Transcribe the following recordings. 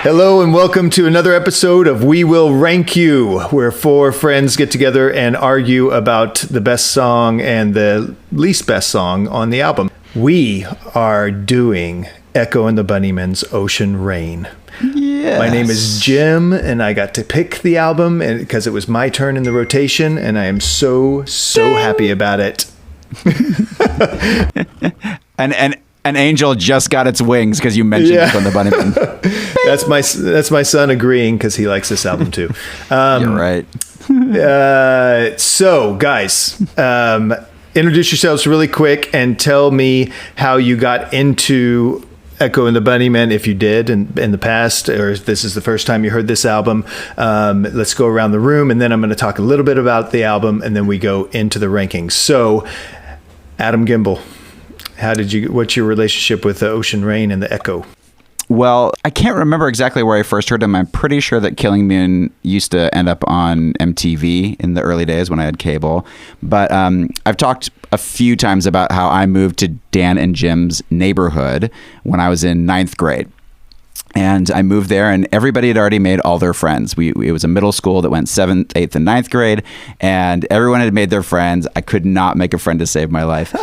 Hello and welcome to another episode of We Will Rank You, where four friends get together and argue about the best song and the least best song on the album. We are doing Echo and the Bunnymen's Ocean Rain. Yes. My name is Jim, and I got to pick the album because it was my turn in the rotation, and I am so happy about it. An angel just got its wings because you mentioned it on the Bunnymen. That's my son agreeing because he likes this album too. You're right. So, guys, introduce yourselves really quick and tell me how you got into Echo and the Bunnymen, if you did in the past, or if this is the first time you heard this album. Let's go around the room, and then I'm going to talk a little bit about the album, and then we go into the rankings. So, Adam Gimbel, what's your relationship with the Ocean Rain and the Echo? Well, I can't remember exactly where I first heard him. I'm pretty sure that Killing Me used to end up on MTV in the early days when I had cable. But I've talked a few times about how I moved to Dan and Jim's neighborhood when I was in 9th grade. And I moved there, and everybody had already made all their friends. It was a middle school that went 7th, 8th, and 9th grade, and everyone had made their friends. I could not make a friend to save my life.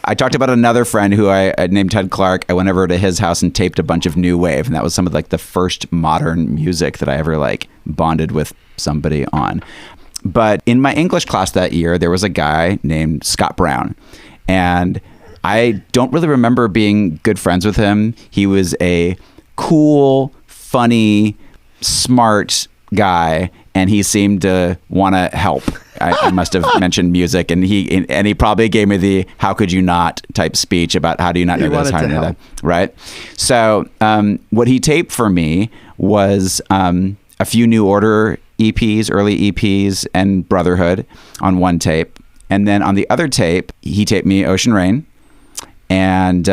I talked about another friend who I named Ted Clark. I went over to his house and taped a bunch of new wave, and that was some of the first modern music that I ever bonded with somebody on. But in my English class that year, there was a guy named Scott Brown, and I don't really remember being good friends with him. He was a cool, funny, smart guy, and he seemed to want to help. I must have mentioned music, and he probably gave me the "how could you not" type speech about how do you not know this, how do you know that, right? So what he taped for me was a few New Order EPs, early EPs, and Brotherhood on one tape, and then on the other tape he taped me Ocean Rain, and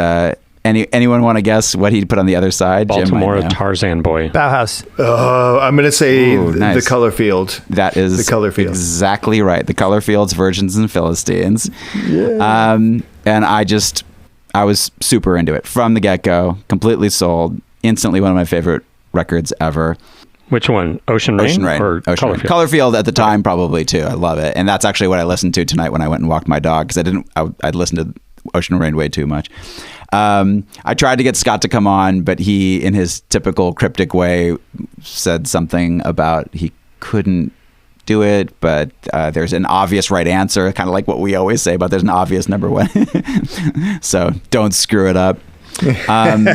anyone want to guess what he put on the other side? Baltimore Tarzan Boy. Bauhaus. Oh, I'm going to say nice. The Color Field. That is the Color Field. Exactly right. The Color Fields, Virgins and Philistines. Yeah. And I was super into it from the get-go, completely sold, instantly one of my favorite records ever. Which one? Ocean Rain or Ocean Rain. Color Field at the time, probably too. I love it. And that's actually what I listened to tonight when I went and walked my dog, because I'd listened to Ocean Rain way too much. I tried to get Scott to come on, but he, in his typical cryptic way, said something about he couldn't do it, but there's an obvious right answer, kind of like what we always say about there's an obvious number one. So don't screw it up. And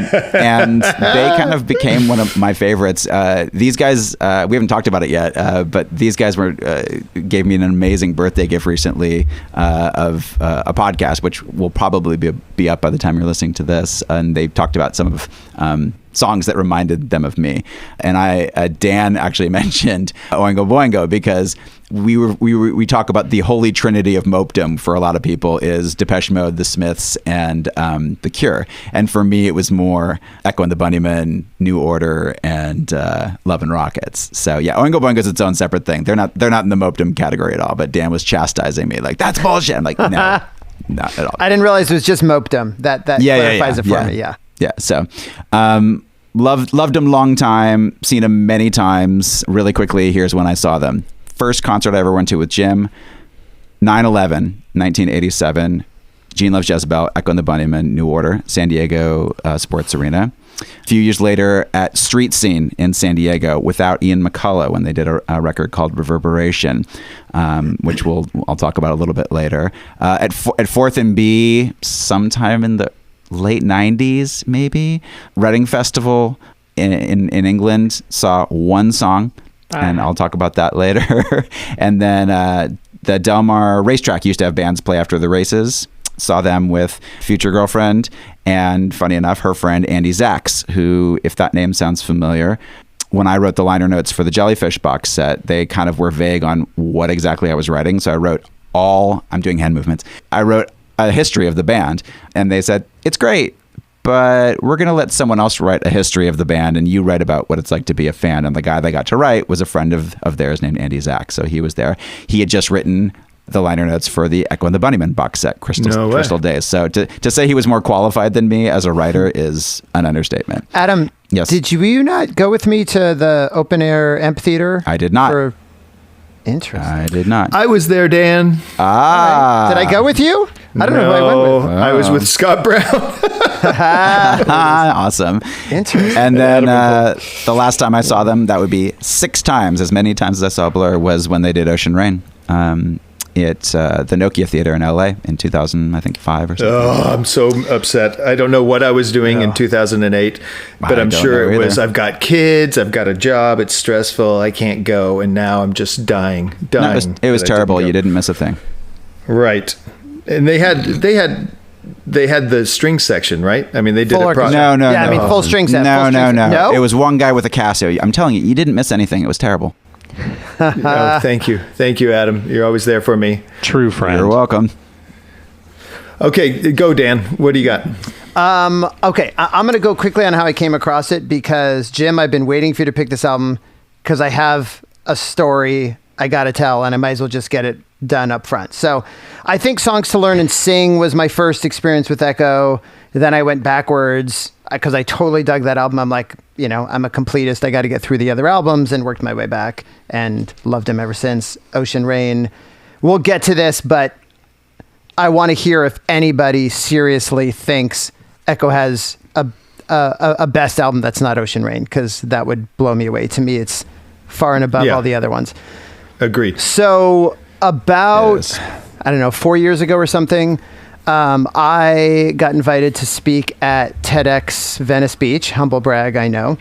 they kind of became one of my favorites. These guys, we haven't talked about it yet, but these guys gave me an amazing birthday gift recently of a podcast, which will probably be up by the time you're listening to this. And they talked about some of songs that reminded them of me. And Dan actually mentioned Oingo Boingo, because we talk about the holy trinity of mopedom for a lot of people is Depeche Mode, The Smiths, and The Cure. And for me, it was more Echo and the Bunnymen, New Order, and Love and Rockets. So yeah, Oingo Boingo is its own separate thing. They're not in the mopedom category at all. But Dan was chastising me like, that's bullshit. I'm like, no, not at all. I didn't realize it was just mopedom. That clarifies it for me. Yeah. Yeah. So, loved them long time, seen them many times. Really quickly, here's when I saw them. First concert I ever went to with Jim, 9/11, 1987. Gene Loves Jezebel, Echo and the Bunnymen, New Order, San Diego Sports Arena. A few years later at Street Scene in San Diego without Ian McCulloch, when they did a record called Reverberation, which I'll talk about a little bit later. At 4th and B, sometime in the late 90s, maybe, Reading Festival in England, saw one song, and I'll talk about that later. And then the Del Mar racetrack used to have bands play after the races. Saw them with Future Girlfriend and, funny enough, her friend Andy Zaks, who, if that name sounds familiar, when I wrote the liner notes for the Jellyfish box set, they kind of were vague on what exactly I was writing. So I wrote I'm doing hand movements. I wrote a history of the band, and they said, it's great, but we're going to let someone else write a history of the band, and you write about what it's like to be a fan. And the guy they got to write was a friend of theirs named Andy Zaks. So he was there. He had just written the liner notes for the Echo and the Bunnymen box set, Crystal Days. So to say he was more qualified than me as a writer is an understatement. Adam, Yes. Did you not go with me to the open air amphitheater? I did not. Interesting. I did not. I was there, Dan. Ah. Right. Did I go with you? I don't know who I went with. I was with Scott Brown. Awesome. Interesting. And then the last time I saw them, that would be 6 times, as many times as I saw Blur, was when they did Ocean Rain. It's the Nokia Theater in LA in 2005 or something. Oh, I'm so upset. I don't know what I was doing in 2008, but I'm sure it was, I've got kids, I've got a job, it's stressful, I can't go, and now I'm just dying. No, it was terrible. You didn't miss a thing. Right. And they had the string section, right? I mean, they did full a project. No. Yeah, I mean, full string set. No. It was one guy with a Casio. I'm telling you, you didn't miss anything. It was terrible. Oh, thank you, Adam. You're always there for me. True friend. You're welcome. Okay, go, Dan. What do you got? Okay, I'm going to go quickly on how I came across it because, Jim, I've been waiting for you to pick this album because I have a story I got to tell, and I might as well just get it done up front. So I think Songs to Learn and Sing was my first experience with Echo. Then I went backwards because I totally dug that album. I'm like, I'm a completist. I got to get through the other albums and worked my way back and loved him ever since. Ocean Rain. We'll get to this, but I want to hear if anybody seriously thinks Echo has a best album that's not Ocean Rain, because that would blow me away. To me, it's far and above all the other ones. Agreed. So about, I don't know, 4 years ago or something, I got invited to speak at TEDx Venice Beach. Humble brag, I know.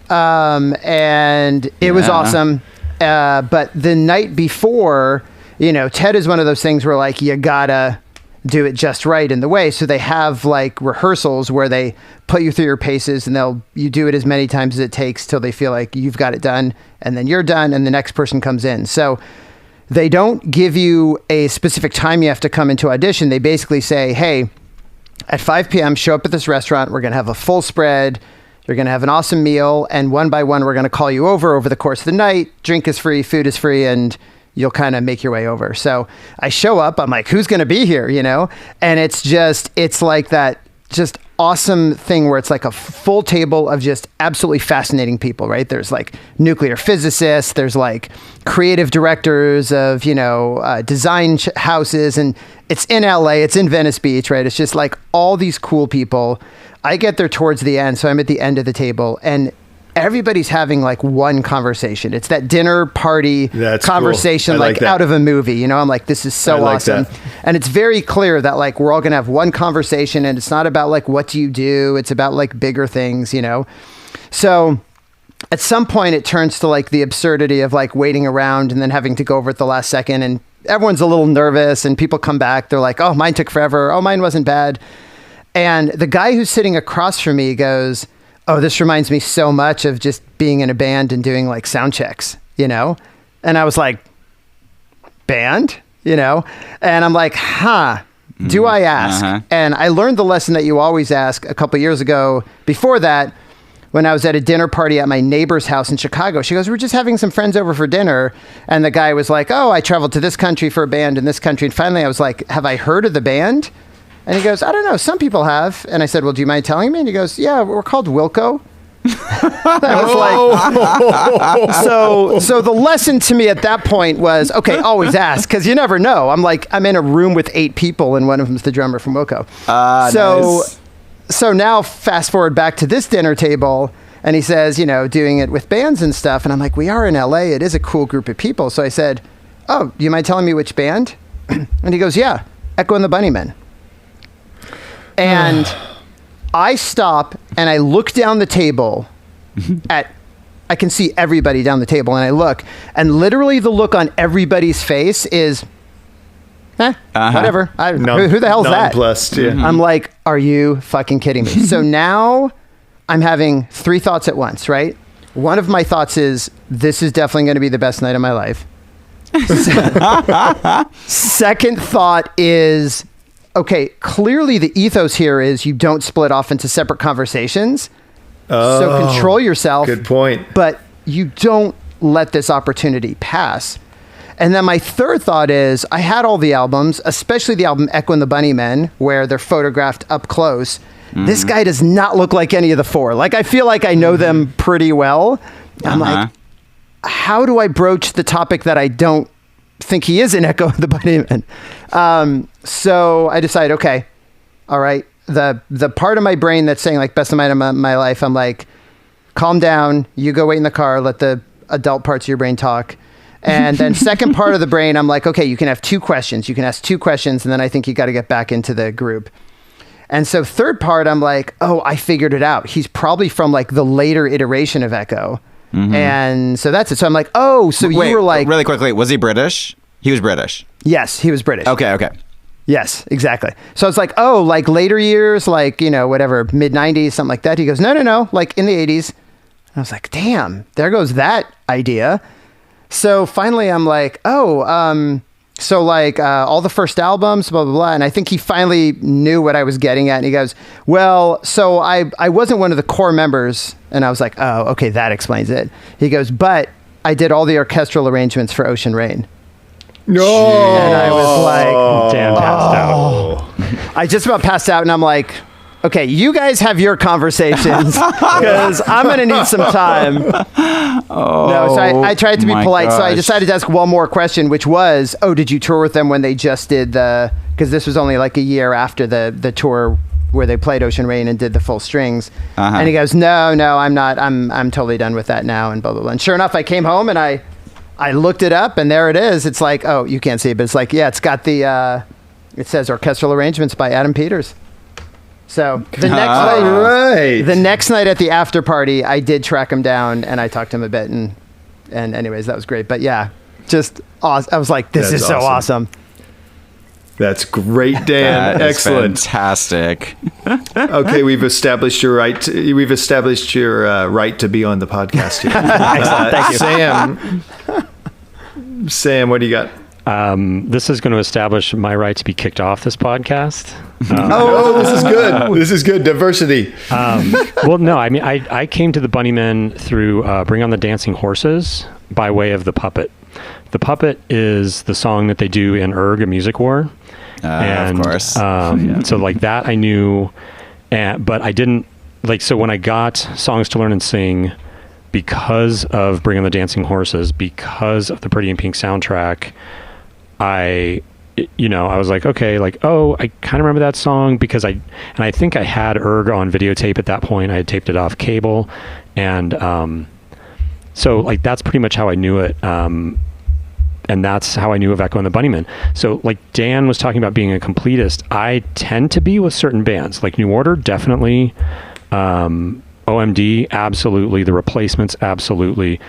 And it was awesome. But the night before, TED is one of those things where like you gotta do it just right in the way. So they have like rehearsals where they put you through your paces and you do it as many times as it takes till they feel like you've got it done, and then you're done and the next person comes in. So they don't give you a specific time you have to come into audition. They basically say, hey, at 5 p.m., show up at this restaurant. We're going to have a full spread. You're going to have an awesome meal. And one by one, we're going to call you over the course of the night. Drink is free, food is free, and you'll kind of make your way over. So I show up. I'm like, who's going to be here? And it's like that just awesome thing where it's like a full table of just absolutely fascinating people, right? There's like nuclear physicists, there's like creative directors of, design houses, and it's in LA, it's in Venice Beach, right? It's just like all these cool people. I get there towards the end, so I'm at the end of the table, and everybody's having like one conversation. It's that dinner party conversation, cool. like out of a movie, I'm like, this is so awesome. And it's very clear that like, we're all going to have one conversation, and it's not about like, what do you do? It's about like bigger things, So at some point it turns to like the absurdity of like waiting around and then having to go over at the last second, and everyone's a little nervous, and people come back. They're like, oh, mine took forever. Oh, mine wasn't bad. And the guy who's sitting across from me goes, oh, this reminds me so much of just being in a band and doing like sound checks, And I was like, band, And I'm like, do I ask? Uh-huh. And I learned the lesson that you always ask a couple years ago. Before that, when I was at a dinner party at my neighbor's house in Chicago, she goes, we're just having some friends over for dinner. And the guy was like, oh, I traveled to this country for a band in this country. And finally I was like, have I heard of the band? And he goes, I don't know, some people have. And I said, well, do you mind telling me? And he goes, yeah, we're called Wilco. I was like, so the lesson to me at that point was, okay, always ask, because you never know. I'm in a room with 8 people, and one of them's the drummer from Wilco. Nice. So now fast forward back to this dinner table, and he says, doing it with bands and stuff. And I'm like, we are in LA. It is a cool group of people. So I said, oh, do you mind telling me which band? And he goes, yeah, Echo and the Bunnymen. And I stop and I look down the table I can see everybody down the table, and I look, and literally the look on everybody's face is, whatever. Who the hell's that? Nonplussed, yeah. I'm like, are you fucking kidding me? So now I'm having 3 thoughts at once, right? One of my thoughts is, this is definitely going to be the best night of my life. Second thought is, okay, clearly the ethos here is you don't split off into separate conversations. So control yourself. Good point. But you don't let this opportunity pass. And then my third thought is, I had all the albums, especially the album Echo and the Bunnymen, where they're photographed up close. this guy does not look like any of the four. Like, I feel like I know them pretty well. I'm like, how do I broach the topic that I don't think he is in Echo of the Bunnymen? So I decided, okay, all right. The part of my brain that's saying like best night of my life, I'm like, calm down. You go wait in the car. Let the adult parts of your brain talk. And then second part of the brain, I'm like, okay, you can have 2 questions. You can ask 2 questions. And then I think you got to get back into the group. And so third part, I'm like, oh, I figured it out. He's probably from like the later iteration of Echo. And so that's it. So I'm like, oh, so Wait, you were like... Really quickly, was he British? He was British. Yes, he was British. Okay. Yes, exactly. So it's like, oh, like later years, like, whatever, mid-90s, something like that. He goes, no, like in the 80s. I was like, damn, there goes that idea. So finally I'm like, oh, so like all the first albums, blah, blah, blah. And I think he finally knew what I was getting at. And he goes, well, so I wasn't one of the core members. And I was like, oh, okay, that explains it. He goes, but I did all the orchestral arrangements for Ocean Rain. No. And I was like, Dan passed out. I just about passed out, and I'm like, okay, you guys have your conversations because I'm going to need some time. No, so I tried to be polite. So I decided to ask one more question, which was, oh, did you tour with them when they just did because this was only like a year after the tour where they played Ocean Rain and did the full strings. And he goes, no, I'm not. I'm totally done with that now, and blah, blah, blah. And sure enough, I came home and I looked it up, and there it is. It's like, oh, you can't see it, but it's like, yeah, it's got it says orchestral arrangements by Adam Peters. So the next night at the after party, I did track him down and I talked to him a bit, and anyways, that was great. But yeah, just awesome. I was like, this is so awesome. That's great, Dan. That Excellent. Is fantastic. Okay, we've established your right. Right to be on the podcast here. Excellent. Thank you, Sam. What do you got? This is going to establish my right to be kicked off this podcast. This is good. This is good. Diversity. Well, no, I mean, I came to the Bunnymen through Bring on the Dancing Horses by way of The Puppet. The Puppet is the song that they do in Erg, A Music War. Of course. So like that I knew, but I didn't, like, so when I got Songs to Learn and Sing, because of Bring on the Dancing Horses, because of the Pretty in Pink soundtrack, I was like, okay, like, oh, I kind of remember that song because I think I had Erg on videotape at that point. I had taped it off cable. And so like, that's pretty much how I knew it. And that's how I knew of Echo and the Bunnymen. So like Dan was talking about being a completist. I tend to be with certain bands, like New Order, definitely. OMD, absolutely. The Replacements, absolutely.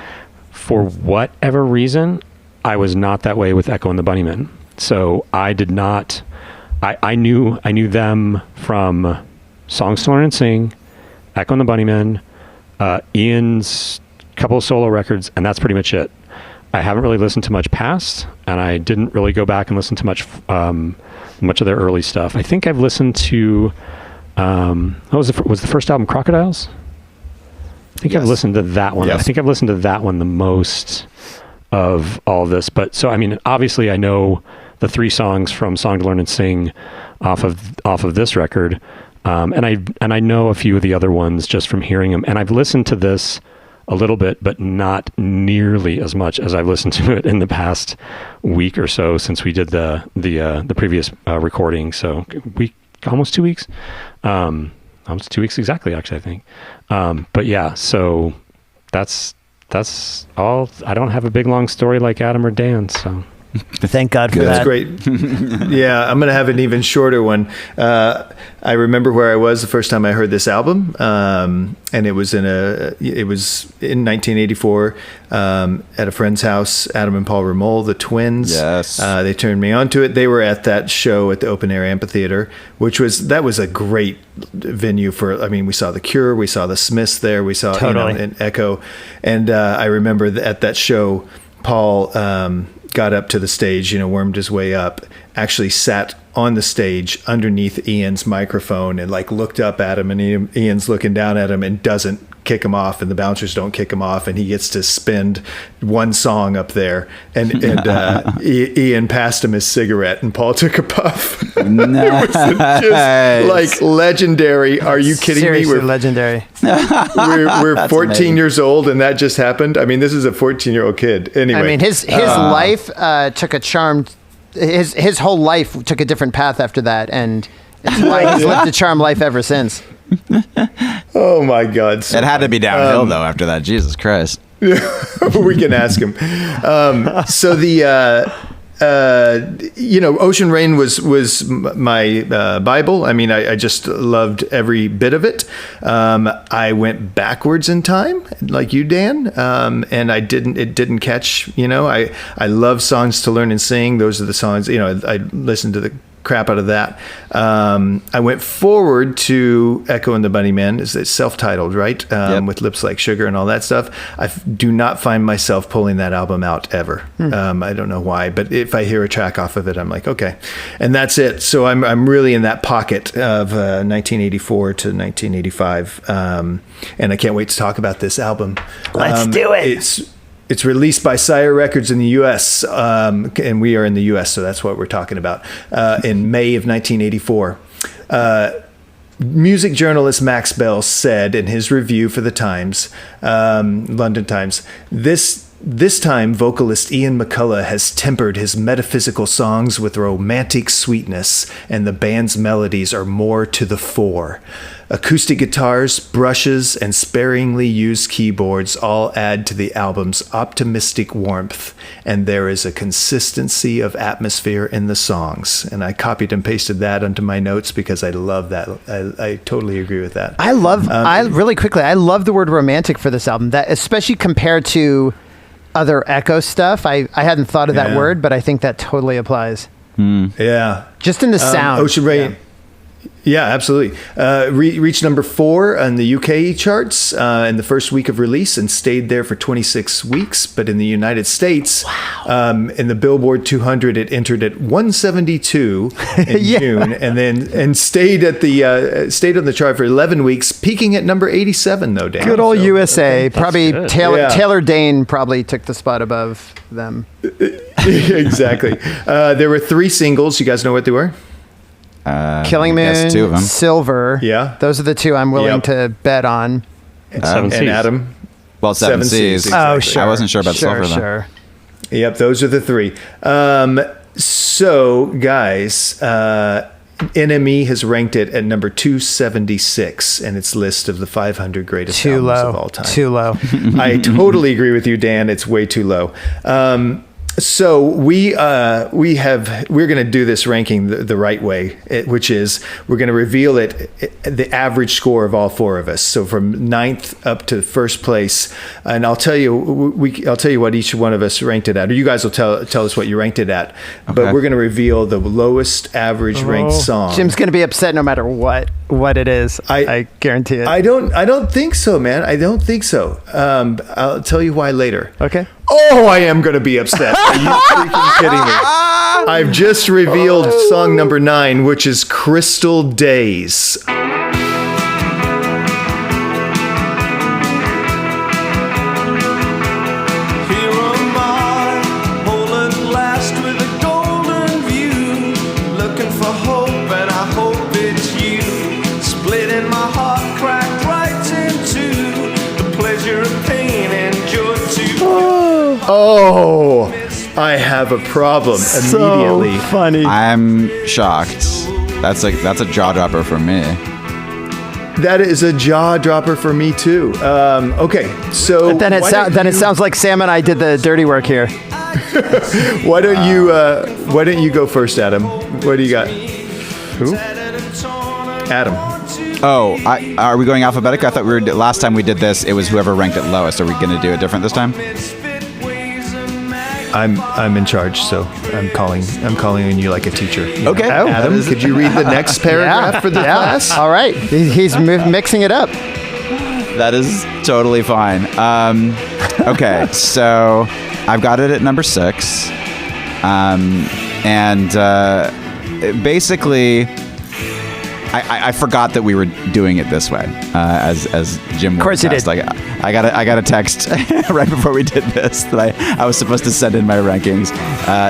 For whatever reason, I was not that way with Echo and the Bunnymen. So I did not. I knew them from Songs to Learn and Sing, Echo and the Bunnymen, Ian's couple of solo records, and that's pretty much it. I haven't really listened to much past, and I didn't really go back and listen to much of their early stuff. I think I've listened to was the first album Crocodiles? I think I've listened to that one. Yes. I think I've listened to that one the most of all of this. But so I mean, obviously I know the 3 songs from Song to Learn and Sing off of this record. And I know a few of the other ones just from hearing them. And I've listened to this a little bit, but not nearly as much as I've listened to it in the past week or so since we did the previous recording. So almost 2 weeks. Almost 2 weeks exactly, actually, I think. But yeah, so that's all. I don't have a big long story like Adam or Dan, so. Thank God for that. That's great. Yeah, I'm going to have an even shorter one. I remember where I was the first time I heard this album, and it was in 1984 at a friend's house. Adam and Paul Ramol, the twins. Yes. They turned me onto it. They were at that show at the Open Air Amphitheater, that was a great venue for. I mean, we saw The Cure, we saw the Smiths there, we saw an Echo, and I remember at that show, Paul. Got up to the stage, wormed his way up, actually sat on the stage underneath Ian's microphone and like looked up at him, and Ian's looking down at him and doesn't kick him off, and the bouncers don't kick him off, and he gets to spend one song up there. And Ian passed him his cigarette, and Paul took a puff. Nice. It was just like legendary. Are you kidding Seriously, me? legendary. We're 14 amazing. years old, and that just happened. I mean, this is a 14-year-old kid. Anyway, I mean, his life took a charmed. His whole life took a different path after that, and it's why he's lived a charmed life ever since. oh my God! So It had to be downhill though after that. Jesus Christ. we can ask him. So the Ocean Rain was my Bible. I mean, I just loved every bit of it. I went backwards in time, like you, Dan, and it didn't catch. I love songs to learn and sing. Those are the songs. I listened to the crap out of that. I went forward to Echo and the Bunnymen. It's self-titled, right? Yep. With Lips Like Sugar and all that stuff. I do not find myself pulling that album out ever. I don't know why, but if I hear a track off of it, I'm like, okay, and that's it. So I'm really in that pocket of 1984 to 1985, and I can't wait to talk about this album. Let's do it. It's released by Sire Records in the U.S., and we are in the U.S., so that's what we're talking about, in May of 1984. Music journalist Max Bell said in his review for the Times, London Times, this time vocalist Ian McCulloch has tempered his metaphysical songs with romantic sweetness, and the band's melodies are more to the fore. Acoustic guitars, brushes, and sparingly used keyboards all add to the album's optimistic warmth, and there is a consistency of atmosphere in the songs. And I copied and pasted that onto my notes because I love that. I totally agree with that. I love the word romantic for this album, that especially compared to other Echo stuff. I hadn't thought of that word, but I think that totally applies. Yeah. Just in the sound. Ocean Rain. Yeah, absolutely. Reached number 4 on the UK charts in the first week of release and stayed there for 26 weeks. But in the United States, in the Billboard 200, it entered at 172 in June, and stayed on the chart for 11 weeks, peaking at number 87 though. Dan, Good old USA. That's Probably good. Taylor Dane probably took the spot above them. Exactly. There were 3 singles. You guys know what they were? Killing I guess Moon, 2 of them. Silver. Yeah. Those are the 2 I'm willing Yep. to bet on. Seven Seas. And Adam. Well, Seven Seas. Exactly. Oh, sure. I wasn't sure about Silver though. Sure. Yep, those are the 3. So, guys, NME has ranked it at number 276 in its list of the 500 greatest Too albums low. of all time. Too low. I totally agree with you, Dan. It's way too low. So we're going to do this ranking the right way, which is we're going to reveal the average score of all 4 of us. So from 9th up to first place, and I'll tell you what each one of us ranked it at, or you guys will tell us what you ranked it at. Okay. But we're going to reveal the lowest average ranked song. Jim's going to be upset no matter what it is. I guarantee it. I don't think so, man. I don't think so. I'll tell you why later. Okay. Oh, I am going to be upset. Are you freaking kidding me? I've just revealed song number 9, which is Crystal Days. Oh, I have a problem immediately. So funny. I'm shocked. That's a jaw dropper for me. That is a jaw dropper for me too. Okay, so Then it sounds like Sam and I did the dirty work here. why don't you go first, Adam? What do you got? Who? Adam. Oh, are we going alphabetically? I thought last time we did this, it was whoever ranked it lowest. Are we going to do it different this time? I'm in charge, so I'm calling on you like a teacher. Okay. Oh, Adam, could you read the next paragraph for the class? All right. He's mixing it up. That is totally fine. Okay, so I've got it at number 6. Basically, I forgot that we were doing it this way, as Jim. Of course you did. Like, I got a text right before we did this that I was supposed to send in my rankings.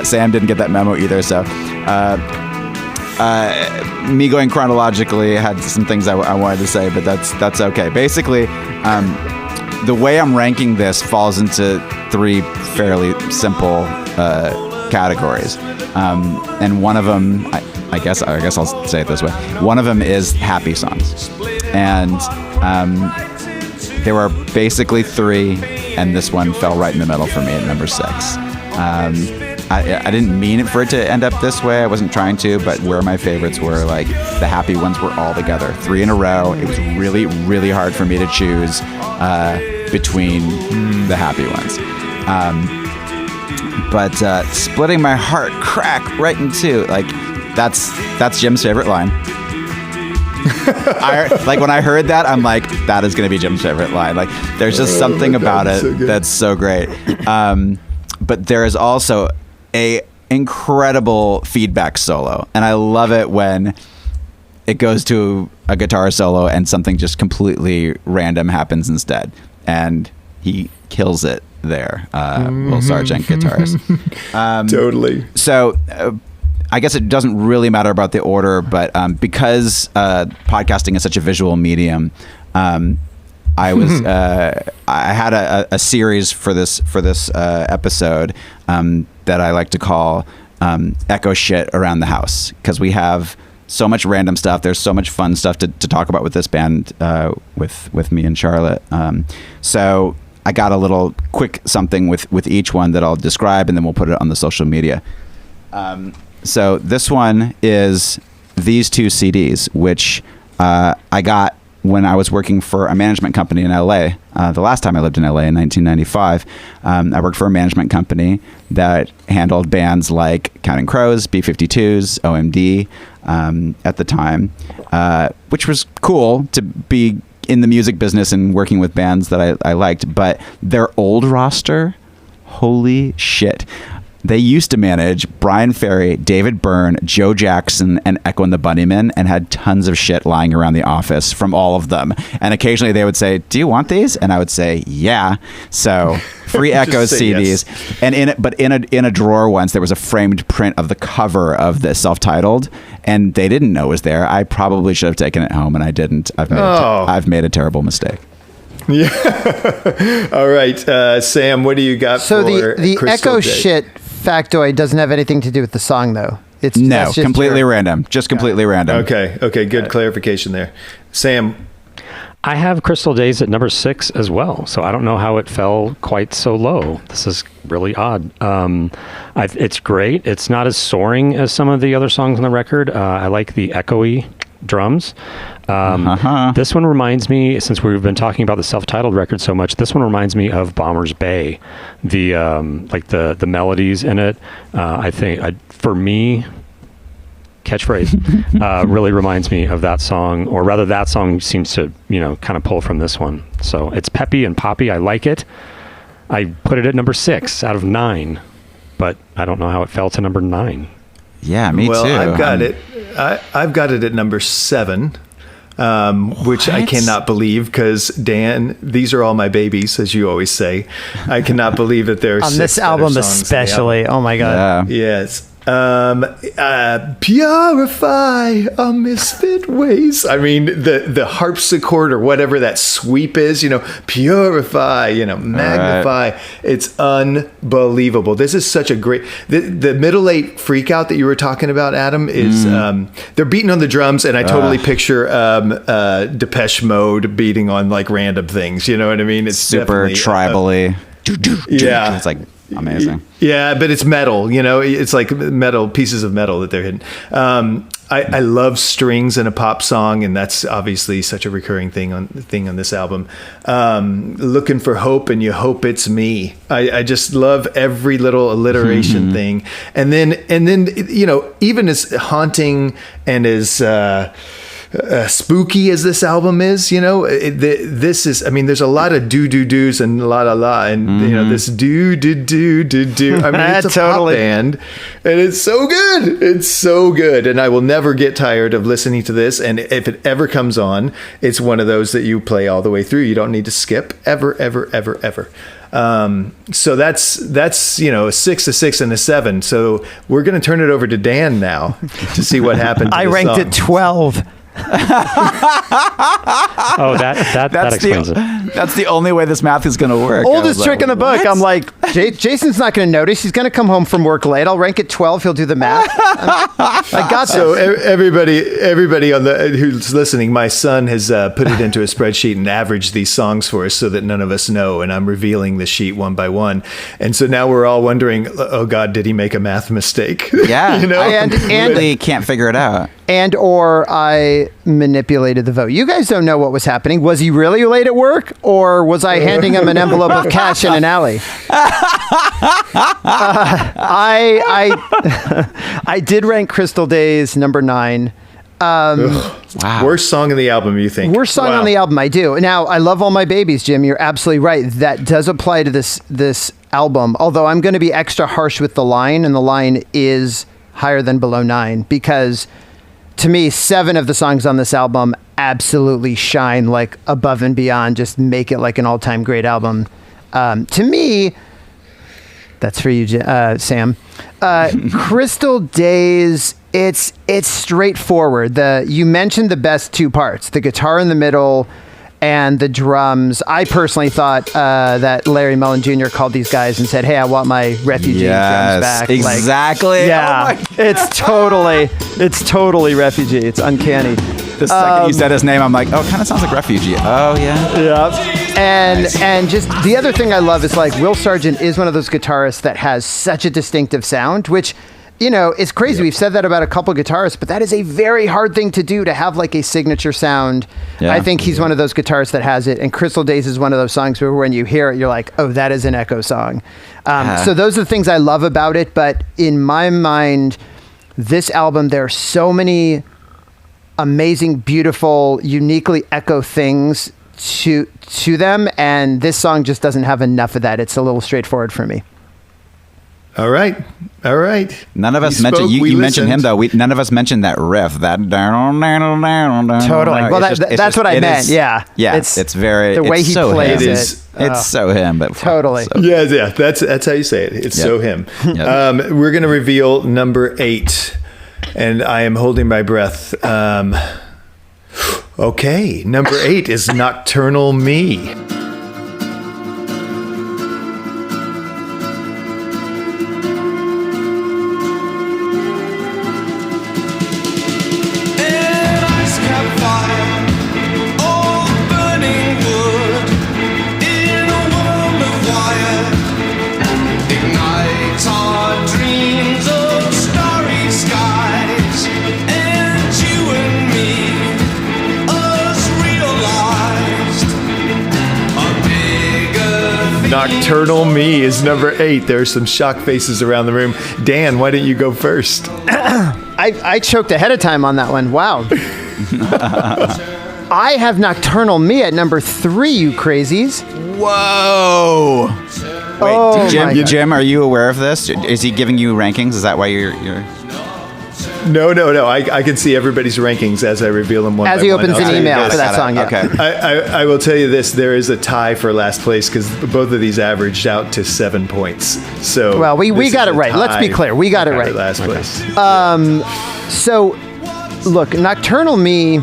Sam didn't get that memo either, so me going chronologically had some things I wanted to say, but that's okay. Basically, the way I'm ranking this falls into 3 fairly simple categories, and one of them, I guess I'll say it this way. One of them is happy songs, and there were basically 3, and this one fell right in the middle for me at number 6. I didn't mean for it to end up this way. I wasn't trying to, but where my favorites were, like the happy ones were all together, 3 in a row. It was really, really hard for me to choose between the happy ones. But splitting my heart crack right in 2, like that's Jim's favorite line. When I heard that, I'm like, that is going to be Jim's favorite line. Like, there's just something about it that's so great. But there is also a incredible feedback solo, and I love it when it goes to a guitar solo and something just completely random happens instead, and he kills it there. Will Sargent, guitarist. Totally. So I guess it doesn't really matter about the order, but because podcasting is such a visual medium, I was I had a series for this episode that I like to call Echo Shit Around the House, because we have so much random stuff. There's so much fun stuff to talk about with this band, with me and Charlotte. So I got a little quick something with each one that I'll describe, and then we'll put it on the social media. So this one is these 2 CDs, which I got when I was working for a management company in LA. The last time I lived in LA in 1995, I worked for a management company that handled bands like Counting Crows, B-52s, OMD at the time, which was cool to be in the music business and working with bands that I liked. But their old roster, holy shit. They used to manage Brian Ferry, David Byrne, Joe Jackson, and Echo and the Bunnymen, and had tons of shit lying around the office from all of them. And occasionally they would say, "Do you want these?" And I would say, "Yeah." So free Echo CDs. Yes. And in a drawer once, there was a framed print of the cover of the self-titled, and they didn't know it was there. I probably should have taken it home, and I didn't. I've made a terrible mistake. Yeah. All right, Sam, what do you got so for the Crystal Echo Day? Shit factoid doesn't have anything to do with the song, though. That's just completely random. Just completely random. Okay, good clarification there. Sam? I have Crystal Days at number 6 as well, so I don't know how it fell quite so low. This is really odd. It's great. It's not as soaring as some of the other songs on the record. I like the echoey drums. This one reminds me, since we've been talking about the self-titled record so much, this one reminds me of Bomber's Bay. The like the melodies in it, I think, for me, catchphrase, really reminds me of that song, or rather that song seems to, kind of pull from this one. So it's peppy and poppy. I like it. I put it at number 6 out of 9, but I don't know how it fell to number 9. Yeah, me too. I've got it. I've got it at number 7, which I cannot believe, because Dan, these are all my babies, as you always say. I cannot believe that there's on this album especially. Oh my god! Yeah. Yes. Purify our misfit ways. I mean, the harpsichord or whatever that sweep is, purify, magnify. Right. It's unbelievable. This is such a great, the middle 8 freak out that you were talking about, Adam, is they're beating on the drums, and I totally picture Depeche Mode beating on like random things. You know what I mean? It's super tribally. Yeah. It's like amazing. Yeah, but it's metal, it's like metal, pieces of metal that they're hitting. I love strings in a pop song, and that's obviously such a recurring thing on this album. Looking for hope, and you hope it's me. I just love every little alliteration thing. And then, even as haunting and as spooky as this album is, this is, I mean, there's a lot of do-do-do's and la-la-la, and, this do-do-do-do-do. I mean, it's a Totally. pop band, and it's so good. It's so good, and I will never get tired of listening to this, and if it ever comes on, it's one of those that you play all the way through. You don't need to skip, ever, ever, ever, ever. So that's a 6, a 6, and a 7. So we're going to turn it over to Dan now to see what happened to I the ranked song. it 12. Oh, that explains it. That's the only way this math is going to work. Oldest trick in the book. I'm like, Jason's not going to notice. He's going to come home from work late. I'll rank it 12. He'll do the math. I got this. So everybody on who's listening, my son has put it into a spreadsheet and averaged these songs for us so that none of us know. And I'm revealing the sheet one by one. And so now we're all wondering, oh God, did he make a math mistake? Yeah. And really can't figure it out. and or I manipulated the vote. You guys don't know what was happening. Was he really late at work, or was I handing him an envelope of cash in an alley? I did rank Crystal Days number 9. Wow. Worst song in the album, you think? Worst song on the album, I do. Now, I love All My Babies, Jim. You're absolutely right. That does apply to this album, although I'm going to be extra harsh with the line, and the line is higher than below 9, because to me, 7 of the songs on this album absolutely shine like above and beyond, just make it like an all-time great album. To me, that's for you, Sam. Crystal Days, it's straightforward. You mentioned the best 2 parts, the guitar in the middle and the drums. I personally thought that Larry Mullen Jr. called these guys and said, "Hey, I want my refugee drums back." Exactly. Yeah, it's totally refugee. It's uncanny. The second you said his name, I'm like, oh, it kind of sounds like refugee. Oh, yeah. Yeah. And just the other thing I love is, like, Will Sargent is one of those guitarists that has such a distinctive sound, which, it's crazy. Yep. We've said that about a couple guitarists, but that is a very hard thing to do, to have like a signature sound. Yeah. I think he's one of those guitarists that has it. And Crystal Days is one of those songs where when you hear it, you're like, oh, that is an Echo song. So those are the things I love about it. But in my mind, this album, there are so many amazing, beautiful, uniquely Echo things to them. And this song just doesn't have enough of that. It's a little straightforward for me. All right. None of us mentioned you mentioned him though. None of us mentioned that riff. That totally. Well, that's what I meant. Yeah. It's very the way he so plays him. It's so him, but totally. So. Yeah. That's how you say it. It's so him. Yep. We're gonna reveal number 8, and I am holding my breath. Okay, number 8 is Nocturnal Me. Nocturnal Me is number 8. There's some shock faces around the room. Dan, why don't you go first? I choked ahead of time on that one. Wow. I have Nocturnal Me at number 3, you crazies. Whoa. Wait, Jim, are you aware of this? Is he giving you rankings? Is that why you're... No. I can see everybody's rankings as I reveal them one by one. As he opens an email for that song, yeah. Okay. I will tell you this. There is a tie for last place because both of these averaged out to 7 points. So well, we got it right. Let's be clear. We got it right. Last place. So, look, Nocturnal Me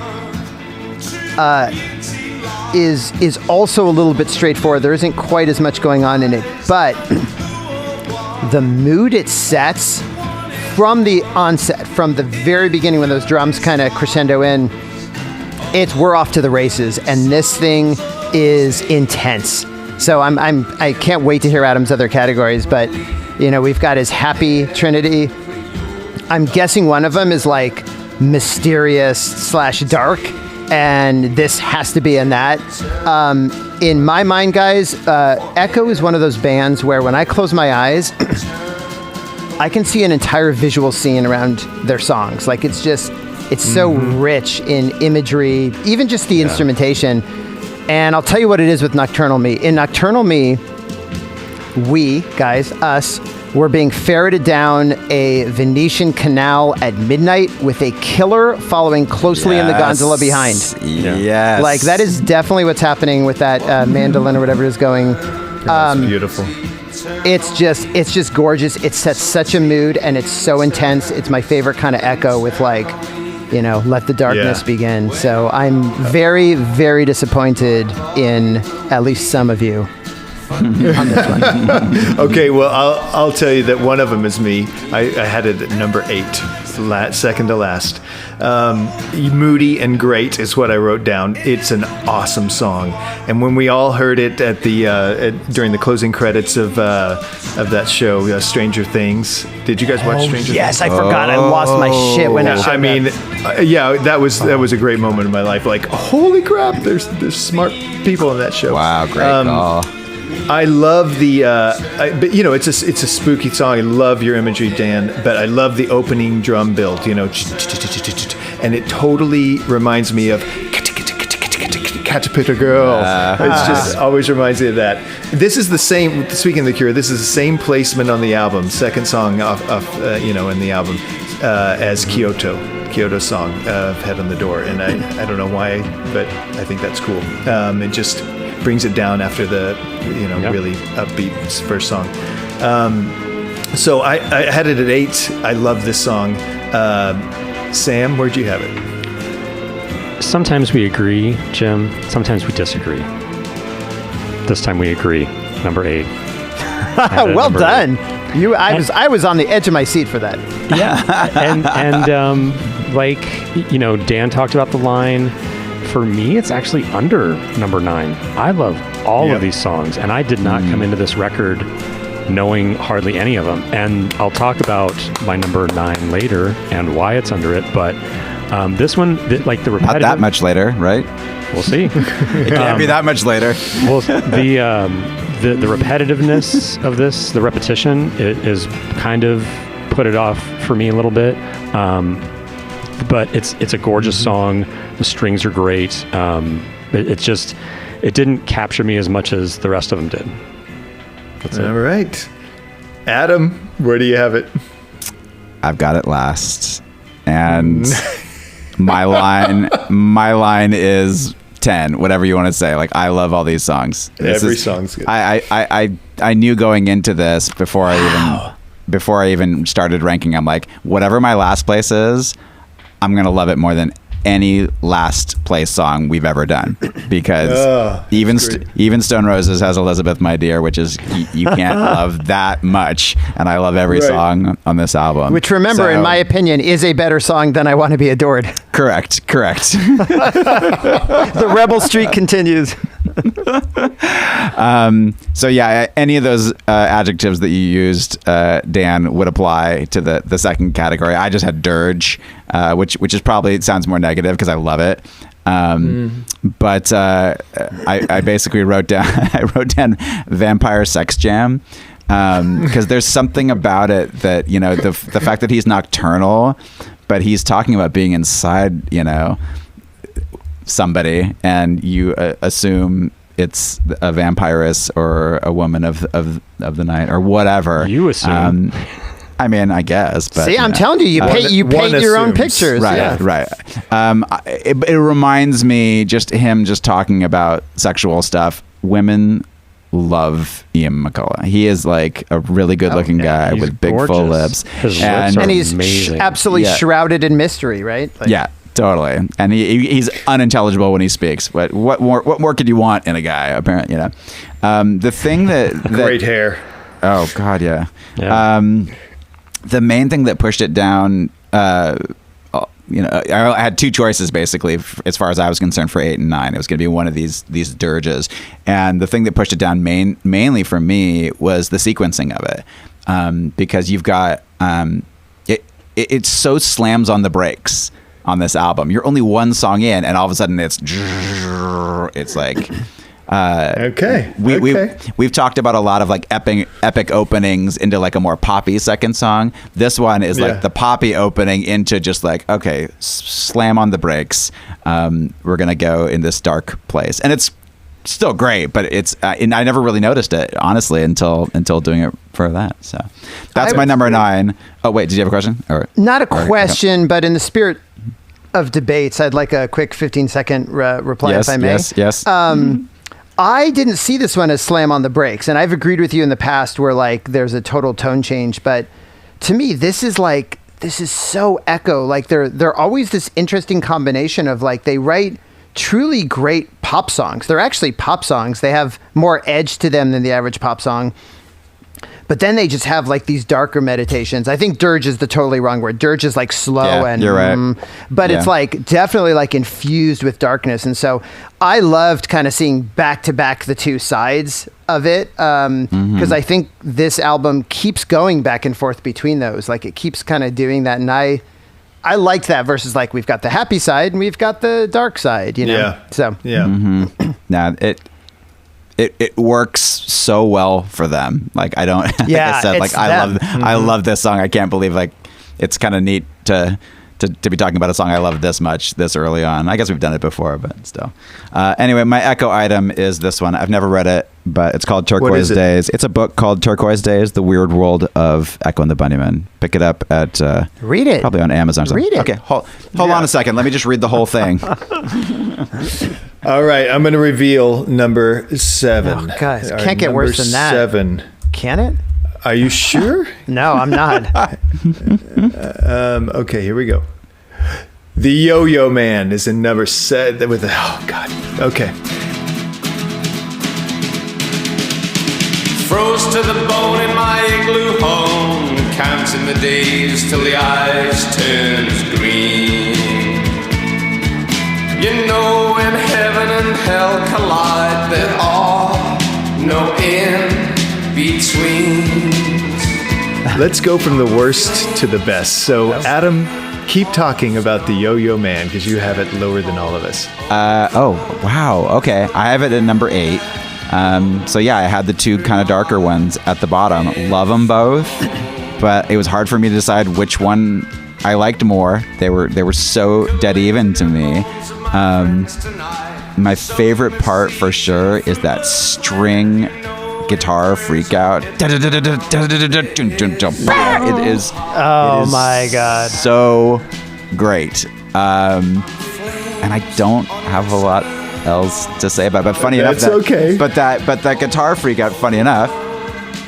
is also a little bit straightforward. There isn't quite as much going on in it, but the mood it sets from the onset, from the very beginning when those drums kind of crescendo in, we're off to the races, and this thing is intense. So I can't wait to hear Adam's other categories, but we've got his Happy Trinity. I'm guessing one of them is like mysterious / dark, and this has to be in that. In my mind, guys, Echo is one of those bands where when I close my eyes, I can see an entire visual scene around their songs. Like, it's just It's so rich in imagery, even just the instrumentation. And I'll tell you what it is with Nocturnal Me. In Nocturnal Me, we, guys, us, were being ferreted down a Venetian canal at midnight with a killer following closely in the gondola behind. Yes. Like, that is definitely what's happening with that mandolin or whatever is going. That's beautiful. It's just gorgeous. It sets such a mood, and it's so intense. It's my favorite kind of echo with, like, let the darkness begin. So I'm very, very disappointed in at least some of you on this one. Okay, well, I'll tell you that one of them is me. I had it at number 8, second to last. Moody and Great is what I wrote down. It's an awesome song, and when we all heard it at the during the closing credits of that show, Stranger Things. Did you guys watch Stranger Things? Yes, I forgot. I lost my shit when it showed I mean, that was a great moment in my life. Like, holy crap, there's smart people in that show. Wow, great call. I love the, but it's a spooky song. I love your imagery, Dan. But I love the opening drum build. And it totally reminds me of Caterpillar Girl. It's just always reminds me of that. This is the same. Speaking of The Cure, this is the same placement on the album, second song off in the album as Kyoto's song, Head on the Door. And I don't know why, but I think that's cool. It just brings it down after the really upbeat first song. So I had it at 8. I love this song. Sam, where'd you have it? Sometimes we agree, Jim. Sometimes we disagree. This time we agree. Number 8. Well done. I was on the edge of my seat for that. Yeah. and Dan talked about the line. For me, it's actually under number 9. I love all of these songs, and I did not come into this record knowing hardly any of them. And I'll talk about my number 9 later and why it's under it. But this one, like the repetitive... Not that much later, right? We'll see. It can't be that much later. Well, the repetitiveness of this, the repetition, it is kind of put it off for me a little bit. But it's a gorgeous song. The strings are great. It didn't capture me as much as the rest of them did. That's it. All right. Adam, where do you have it? I've got it last. And my line is 10, whatever you want to say. Like, I love all these songs. Every song's good. I knew going into this before I even started ranking, I'm like, whatever my last place is, I'm going to love it more than any last place song we've ever done, because even Stone Roses has Elizabeth My Dear, which is you can't love that much, and I love every song on this album, which, remember, in my opinion, is a better song than I Want to Be Adored. Correct. The rebel streak continues. So yeah, any of those adjectives that you used, Dan, would apply to the second category. I just had dirge, which is probably sounds more negative because I love it. But I basically wrote down Vampire Sex Jam, because there's something about it that, the fact that he's nocturnal, but he's talking about being inside, somebody, and you assume it's a vampiress or a woman of the night or whatever. You assume. I mean, I guess. But, see, I'm telling you, paint your own pictures. Right, right. It reminds me him talking about sexual stuff. Women love Ian McCulloch. He is like a really good-looking guy with big, full lips. His lips are and he's absolutely shrouded in mystery, right? Like, yeah. Totally, and he's unintelligible when he speaks. But what more could you want in a guy? Apparently, the thing that great hair. Oh God, yeah. The main thing that pushed it down, I had two choices basically, as far as I was concerned, for 8 and 9. It was going to be one of these dirges, and the thing that pushed it down mainly for me was the sequencing of it, because you've got it so slams on the brakes on this album. You're only one song in, and all of a sudden it's like Okay. We've talked about a lot of like epic openings into like a more poppy second song. This one is like the poppy opening into just like, okay, slam on the brakes. We're gonna go in this dark place, and it's still great, but it's and I never really noticed it honestly until doing it for that. So that's my number 9. Oh wait, did you have a question? Or not a question, but in the spirit of debates, I'd like a quick 15-second reply, if I may. Yes. I didn't see this one as slam on the brakes, and I've agreed with you in the past where like there's a total tone change, but to me this is so Echo. Like they're always this interesting combination of like they write truly great pop songs. They're actually pop songs. They have more edge to them than the average pop song. But then they just have like these darker meditations. I think dirge is the totally wrong word. Dirge is like slow and you're right. But it's like definitely like infused with darkness. And so I loved kind of seeing back to back the two sides of it because I think this album keeps going back and forth between those. Like it keeps kind of doing that, and I liked that versus like we've got the happy side and we've got the dark side. You know, so Now it works so well for them. Like I don't, like I said, like I love this song. I can't believe like it's kind of neat to be talking about a song I love this much this early on. I guess we've done it before, but still. Anyway, my Echo item is this one. I've never read it, but it's called Turquoise Days. It's a book called Turquoise Days: The Weird World of Echo and the Bunnymen. Pick it up at read it, probably on Amazon. Read it. Okay, hold on a second. Let me just read the whole thing. All right, I'm going to reveal number 7. Oh, guys, can't get worse than that. 7. Can it? Are you sure? No, I'm not. Okay, here we go. The Yo-Yo Man is in number 7 with oh god. Okay. Froze to the bone in my igloo home, counting the days till the ice turns green. You know when heaven and hell collide, there are no in betweens. Let's go from the worst to the best. So, Adam, keep talking about the Yo-Yo Man because you have it lower than all of us. Oh, wow. Okay. I have it at number 8. So yeah, I had the two kind of darker ones at the bottom. Love them both, but it was hard for me to decide which one I liked more. They were so dead even to me. My favorite part for sure is that string guitar freak out. It is. Oh my god! So great. And I don't have a lot else to say about it. But funny enough, But that guitar freak out, funny enough,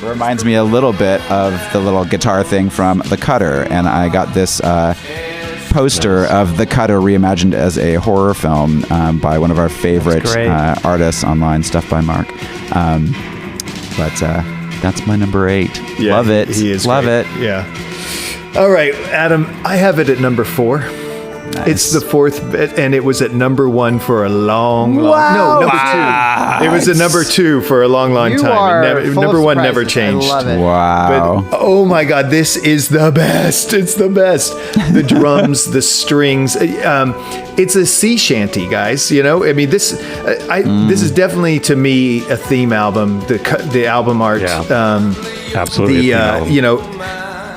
reminds me a little bit of the little guitar thing from The Cutter, and I got this poster of The Cutter reimagined as a horror film by one of our favorite artists online, Stuff by Mark. But that's my number 8. Yeah, love it. He is love great. it. Yeah. All right, Adam, I have it at number 4. Nice. It's the 4th, and it was at number 1 for a long no, number 2. It was at number 2 for a long time. Number 1 never changed. I love it. Wow. But, oh my God, this is the best. It's the best. The drums, the strings. It's a sea shanty, guys. You know, I mean, this is definitely to me a theme album. The album art. Yeah. Absolutely. You know.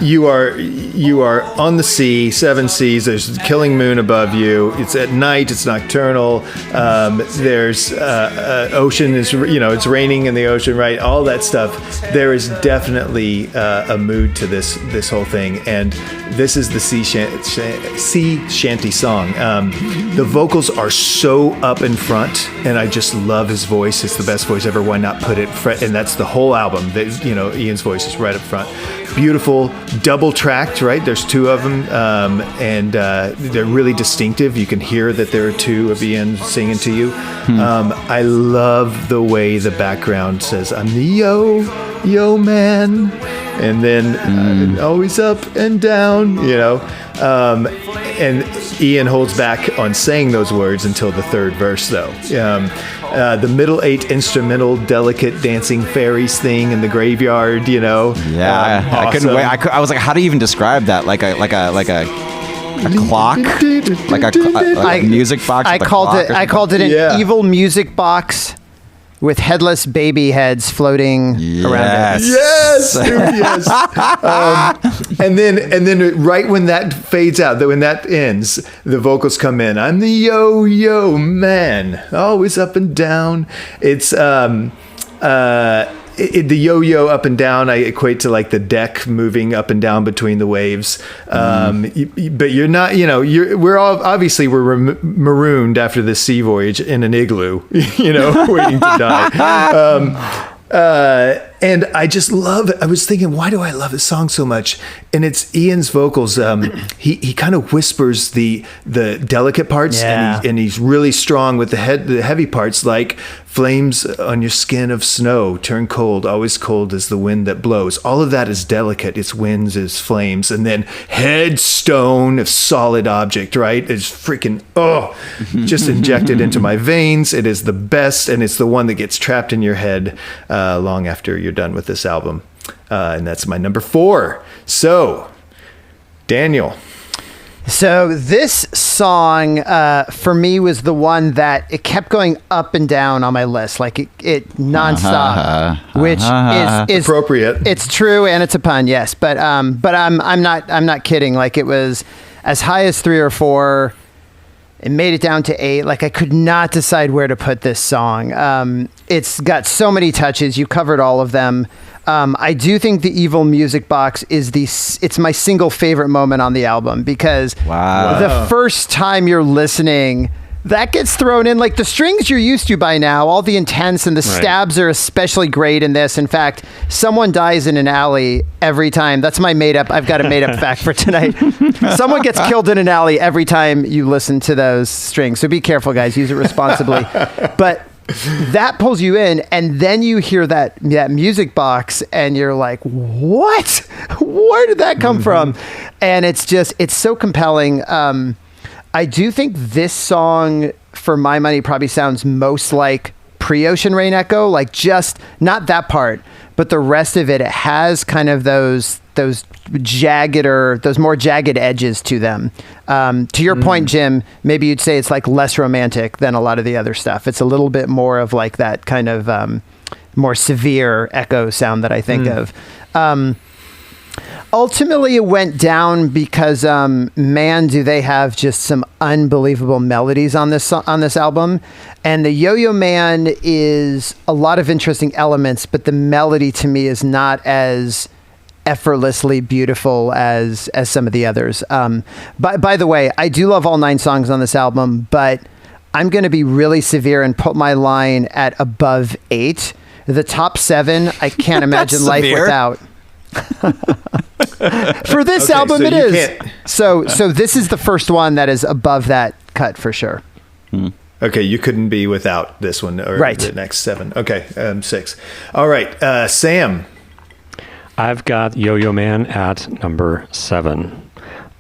You are on the sea, 7 seas. There's the killing moon above you. It's at night. It's nocturnal. There's ocean. Is it's raining in the ocean, right? All that stuff. There is definitely a mood to this whole thing, and this is the sea shanty song. The vocals are so up in front, and I just love his voice. It's the best voice ever. Why not put it? And that's the whole album. Ian's voice is right up front. Beautiful, double tracked, right? There's 2 of them, and they're really distinctive. You can hear that there are 2 of Ian singing to you. I love the way the background says, "I'm the yo man," and then always up and down, and Ian holds back on saying those words until the 3rd verse, though. The middle 8 instrumental, delicate dancing fairies thing in the graveyard, Yeah, awesome. I couldn't wait. I was like, how do you even describe that? Like a clock, like a music box. I called it an evil music box with headless baby heads floating around it. Yes, dude, yes. And then right when that fades out, when that ends, the vocals come in. I'm the yo-yo man, always up and down. It's the yo-yo up and down, I equate to like the deck moving up and down between the waves. But you're not, we're all obviously we're marooned after this sea voyage in an igloo, waiting to die. And I just love it. I was thinking, why do I love this song so much? And it's Ian's vocals. He kind of whispers the delicate parts, and he's really strong with the heavy parts, like flames on your skin of snow, turn cold, always cold as the wind that blows. All of that is delicate. It's winds, it's flames, and then headstone of solid object, right? It's freaking, just injected into my veins. It is the best, and it's the one that gets trapped in your head long after you're done with this album. And that's my number 4. So, Daniel. So this song for me was the one that it kept going up and down on my list, like it nonstop, which is appropriate. It's true, and it's a pun, yes. But I'm not kidding. Like, it was as high as 3 or 4. It made it down to 8. Like, I could not decide where to put this song. It's got so many touches. You covered all of them. I do think the evil music box it's my single favorite moment on the album, because the first time you're listening, that gets thrown in. Like, the strings you're used to by now, all the intense, and the stabs are especially great in this. In fact, someone dies in an alley every time. That's my I've got a made up fact for tonight. Someone gets killed in an alley every time you listen to those strings. So be careful, guys. Use it responsibly. But that pulls you in, and then you hear that music box, and you're like, what? Where did that come from? And it's so compelling. I do think this song, for my money, probably sounds most like pre-Ocean Rain Echo, like just not that part, but the rest of it has kind of those jagged, or those more jagged edges to them. To your point, Jim, maybe you'd say it's like less romantic than a lot of the other stuff. It's a little bit more of like that kind of more severe echo sound that I think of. Ultimately, it went down because, man, do they have just some unbelievable melodies on this album. And the Yo-Yo Man is a lot of interesting elements, but the melody to me is not as effortlessly beautiful as some of the others. By the way, I do love all 9 songs on this album, but I'm going to be really severe and put my line at above 8. The top 7, I can't imagine life without. For this album, so it is. So this is the first one that is above that cut for sure. Okay, you couldn't be without this one, or the next 7. Okay, 6. All right, Sam. I've got Yo-Yo Man at number 7.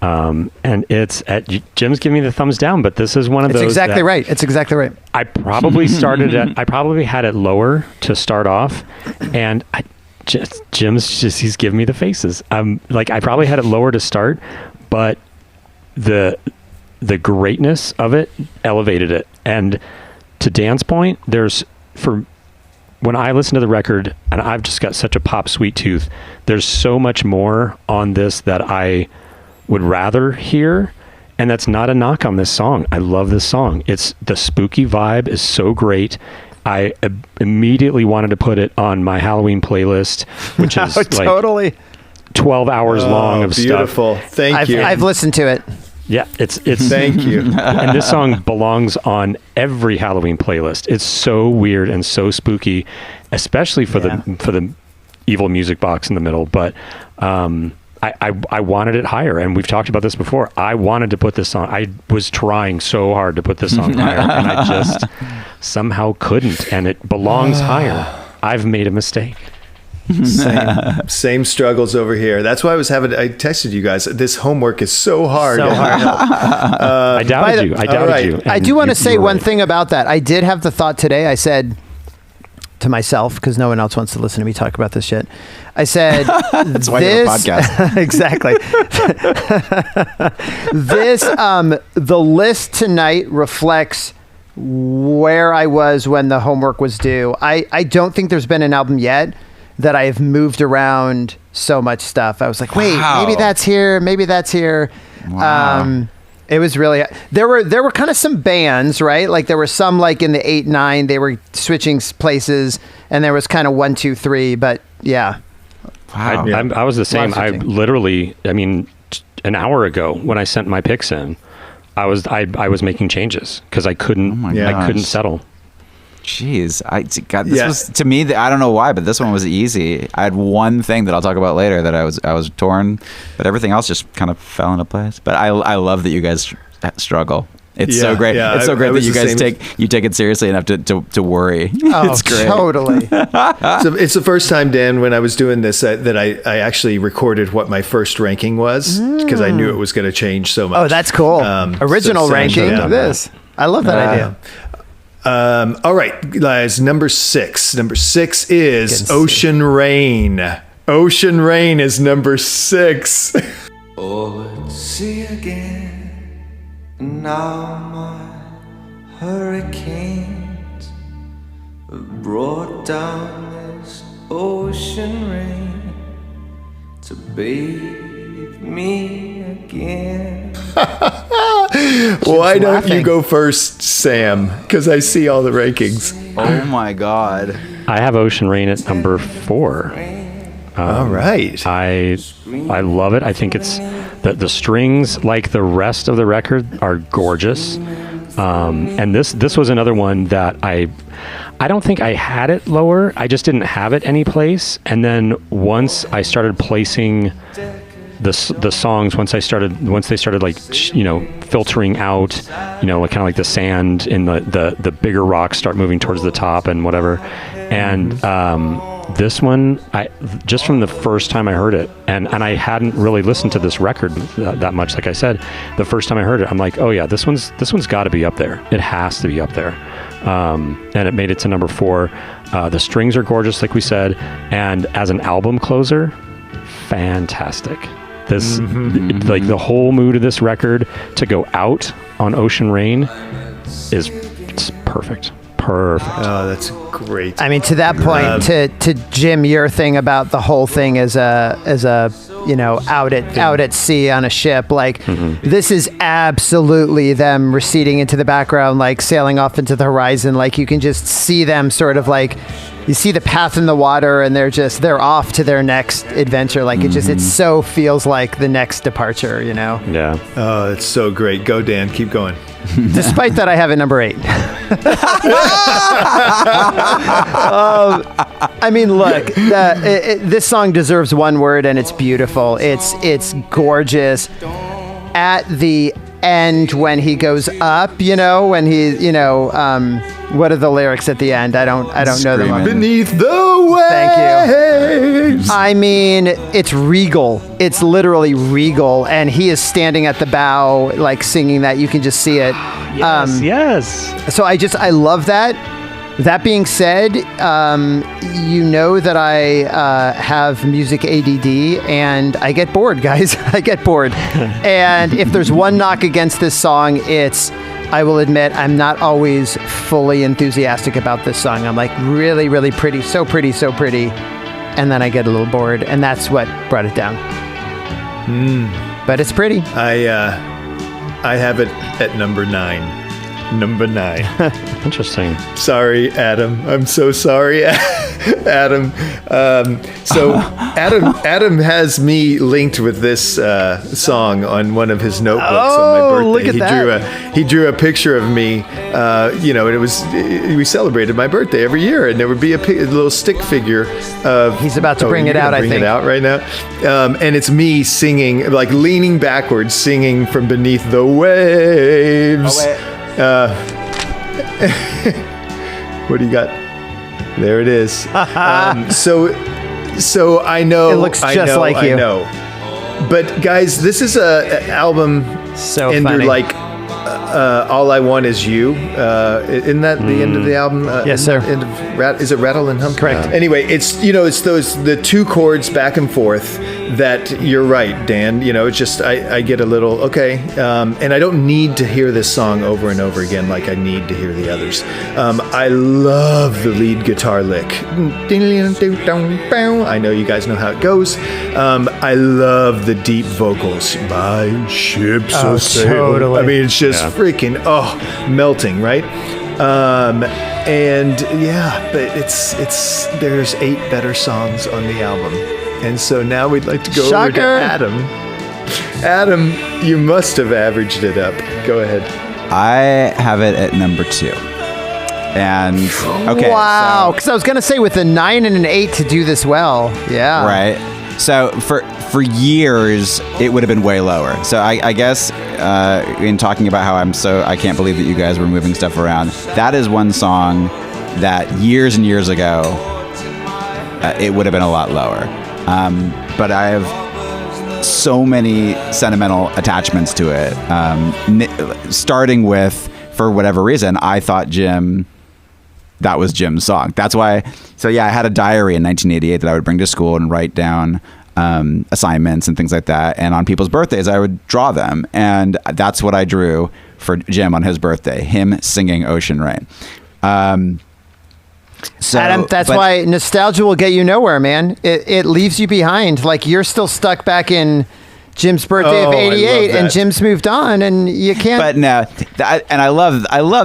And it's at Jim's giving me the thumbs down, but this is one of those. It's exactly right. It's exactly right. I probably I probably had it lower to start off, and he's giving me the faces. Like, I probably had it lower to start, but the greatness of it elevated it. And to Dan's point, when I listen to the record, and I've just got such a pop sweet tooth, there's so much more on this that I would rather hear. And that's not a knock on this song. I love this song. It's the spooky vibe is so great. I immediately wanted to put it on my Halloween playlist, which is totally like 12 hours long of beautiful stuff. Thank you. I've listened to it. Yeah, it's thank you. And this song belongs on every Halloween playlist. It's so weird and so spooky, especially for the evil music box in the middle. But I wanted it higher, and we've talked about this before. I wanted to put this song. I was trying so hard to put this song higher, and I just somehow couldn't. And it belongs higher. I've made a mistake. Same struggles over here. That's why I texted you guys. This homework is so hard. I doubted you. I do want to say one thing about that. I did have the thought today. I said to myself, because no one else wants to listen to me talk about this shit, I said, that's why you have a podcast. Exactly. The list tonight reflects where I was when the homework was due. I don't think there's been an album yet that I have moved around so much stuff. I was like, wait, Wow. maybe that's here, maybe that's here. Wow. It was really there were kind of some bands, right? Like there were some like in the 8, 9, they were switching places, and there was kind of 1, 2, 3. But yeah, Wow. I was the same. Lots of I things. literally, I mean, an hour ago when I sent my picks in, I was making changes because I couldn't my I couldn't gosh. settle. Jeez, this Yeah. was to me. I don't know why, but this one was easy. I had one thing that I'll talk about later that I was torn, but everything else just kind of fell into place. But I love that you guys struggle. It's so Yeah, great. yeah, It's so I great that was you the guys same. take it seriously enough to worry. oh, It's great. totally. So it's the first time, Dan, when I was doing this, that I actually recorded what my first ranking was because I knew it was going to change so much. Oh, that's cool. Original so ranking. yeah. This. I love that idea. All right, guys, number 6. Number 6 is Getting Ocean Rain. Ocean Rain is number 6. Oh, let's see again. Now my hurricanes have brought down this ocean rain to bathe me again. Why don't you laughing. go first, Sam? Because I see all the rankings. Oh my god. I have Ocean Rain at number 4. All right. I love it. I think it's the strings, like the rest of the record, are gorgeous. And this was another one that I don't think I had it lower. I just didn't have it anyplace. And then once I started placing the songs, once they started like filtering out, like kind of like the sand in the bigger rocks start moving towards the top and whatever. And this one, I just from the first time I heard it, and I hadn't really listened to this record that much. Like I said, the first time I heard it, I'm like, oh yeah, this one's got to be up there. It has to be up there. And it made it to number 4. The strings are gorgeous, like we said, and as an album closer, fantastic. This like the whole mood of this record to go out on Ocean Rain is it's perfect. Oh, that's great. I mean, to that point, to Jim, your thing about the whole thing as a out at sea on a ship, like this is absolutely them receding into the background, like sailing off into the horizon. Like you can just see them sort of like you see the path in the water, and they're off to their next adventure. Like it so feels like the next departure. Yeah. Oh, it's so great. Go, Dan. Keep going. Despite that, I have it number 8. I mean, look, this song deserves one word, and it's beautiful. It's gorgeous. At the end, when he goes up, when he, what are the lyrics at the end? I don't know them. Screaming. Beneath the waves. Thank you. I mean, it's regal. It's literally regal, and he is standing at the bow, like singing that. You can just see it. Yes. So I love that. That being said, you know that I have music ADD, and I get bored, guys. I get bored. And if there's one knock against this song, I will admit, I'm not always fully enthusiastic about this song. I'm like, really, really pretty, so pretty, so pretty. And then I get a little bored, and that's what brought it down. But it's pretty. I have it at number 9. Number 9. Interesting. Sorry, Adam. I'm so sorry, Adam. So Adam has me linked with this song on one of his notebooks on my birthday. Look at that. He drew a picture of me. And we celebrated my birthday every year, and there would be a little stick figure of. He's about to bring it out, I think. Bring it out right now, and it's me singing, like leaning backwards, singing from beneath the waves. Oh, wait. What do you got? There it is. So I know It looks just like you. I know. But guys, this is a album So ender funny. like All I Want Is You. Isn't that the end of the album? Yes, sir. End of is it Rattle and Hum? Correct. Anyway, it's it's the 2 chords back and forth. that you're right, Dan. You know, it's just I get a little okay, and I don't need to hear this song over and over again like I need to hear the others. I love the lead guitar lick. I know you guys know how it goes. I love the deep vocals. My ships are sailing. Totally. I mean, it's just freaking melting, right? And yeah, but it's there's 8 better songs on the album, and so now we'd like to go over to Adam. Adam, you must have averaged it up. Go ahead. I have it at number 2. And okay, wow, because I was gonna say with a 9 and an 8 to do this well, yeah, right. So for years it would have been way lower. So I guess in talking about how I can't believe that you guys were moving stuff around. That is one song that years and years ago it would have been a lot lower. But I have so many sentimental attachments to it. Starting with, for whatever reason, I thought that was Jim's song. That's why. So yeah, I had a diary in 1988 that I would bring to school and write down assignments and things like that. And on people's birthdays, I would draw them. And that's what I drew for Jim on his birthday, him singing Ocean Rain. So, Adam, that's why nostalgia will get you nowhere, man. It leaves you behind. Like, you're still stuck back in Jim's birthday of '88, and Jim's moved on, and you can't. But no, and I love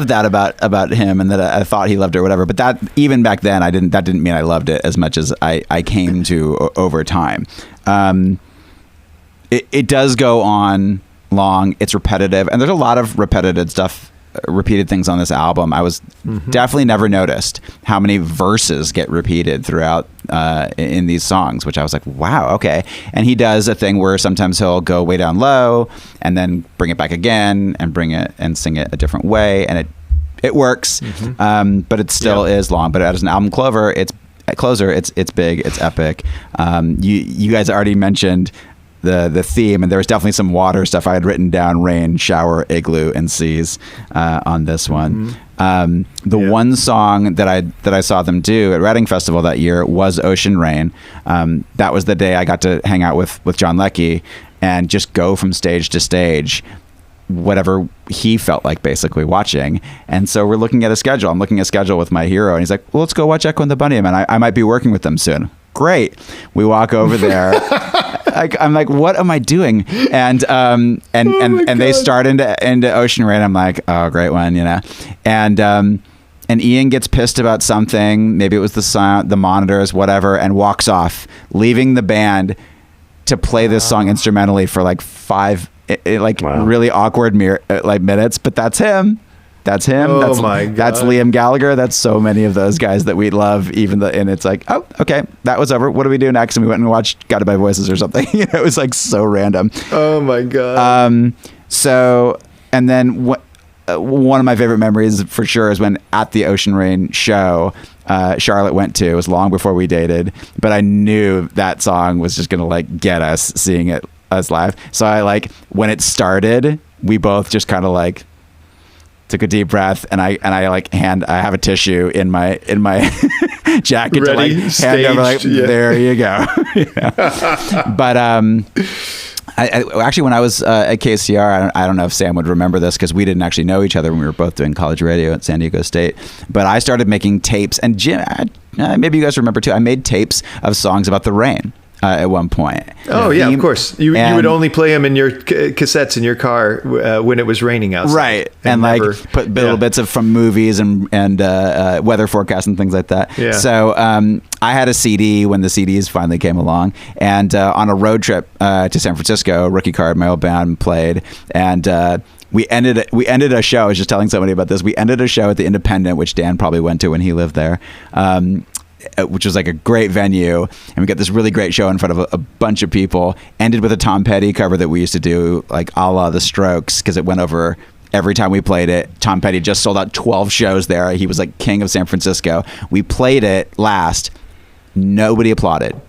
that about him, and that I thought he loved it or whatever. But that, even back then, that didn't mean I loved it as much as I came to over time. It does go on long. It's repetitive, and there's a lot of repeated things on this album. I was definitely never noticed how many verses get repeated throughout in these songs, which I was like, wow, okay. And he does a thing where sometimes he'll go way down low and then bring it back again and bring it and sing it a different way, and it works. But it still is long. But as an album closer, it's big, it's epic. You guys already mentioned the theme, and there was definitely some water stuff. I had written down: rain, shower, igloo, and seas on this one. One song that I saw them do at Reading Festival that year was Ocean Rain. That was the day I got to hang out with John Leckie and just go from stage to stage, whatever he felt like basically watching. And so we're looking at a schedule. I'm looking at a schedule with my hero, and he's like, well, let's go watch Echo and the Bunnymen. I might be working with them soon. Great. We walk over there. I'm like, what am I doing? And they start into Ocean Rain. I'm like, oh, great one, you know. And Ian gets pissed about something. Maybe it was the sound, the monitors, whatever, and walks off, leaving the band to play this song instrumentally for like 5 really awkward minutes. But that's him. That's him. Oh my God. That's Liam Gallagher. That's so many of those guys that we love. And it's like, oh, okay, that was over. What do we do next? And we went and watched Guided by Voices or something. It was like so random. Oh my God. So, and then one of my favorite memories for sure is when at the Ocean Rain show, Charlotte went to. It was long before we dated, but I knew that song was just gonna like get us seeing it us live. So I when it started, we both just kind of like took a deep breath, and I have a tissue in my jacket ready, to hand staged, over, there you go. But I actually, when I was at KCR, I don't know if Sam would remember this because we didn't actually know each other when we were both doing college radio at San Diego State. But I started making tapes, and Jim, maybe you guys remember too. I made tapes of songs about the rain. At one point. Oh yeah, of course. You would only play them in your cassettes in your car when it was raining outside, right? And never, put little bits from movies and weather forecasts and things like that. Yeah. So I had a CD when the CDs finally came along, and on a road trip to San Francisco, Rookie Card, my old band, played, and we ended a show. I was just telling somebody about this. We ended a show at the Independent, which Dan probably went to when he lived there. Which was like a great venue, and we got this really great show in front of a bunch of people. Ended with a Tom Petty cover that we used to do, like a la The Strokes, because it went over every time we played it. Tom Petty just sold out 12 shows there. He was like king of San Francisco. We played it last. Nobody applauded,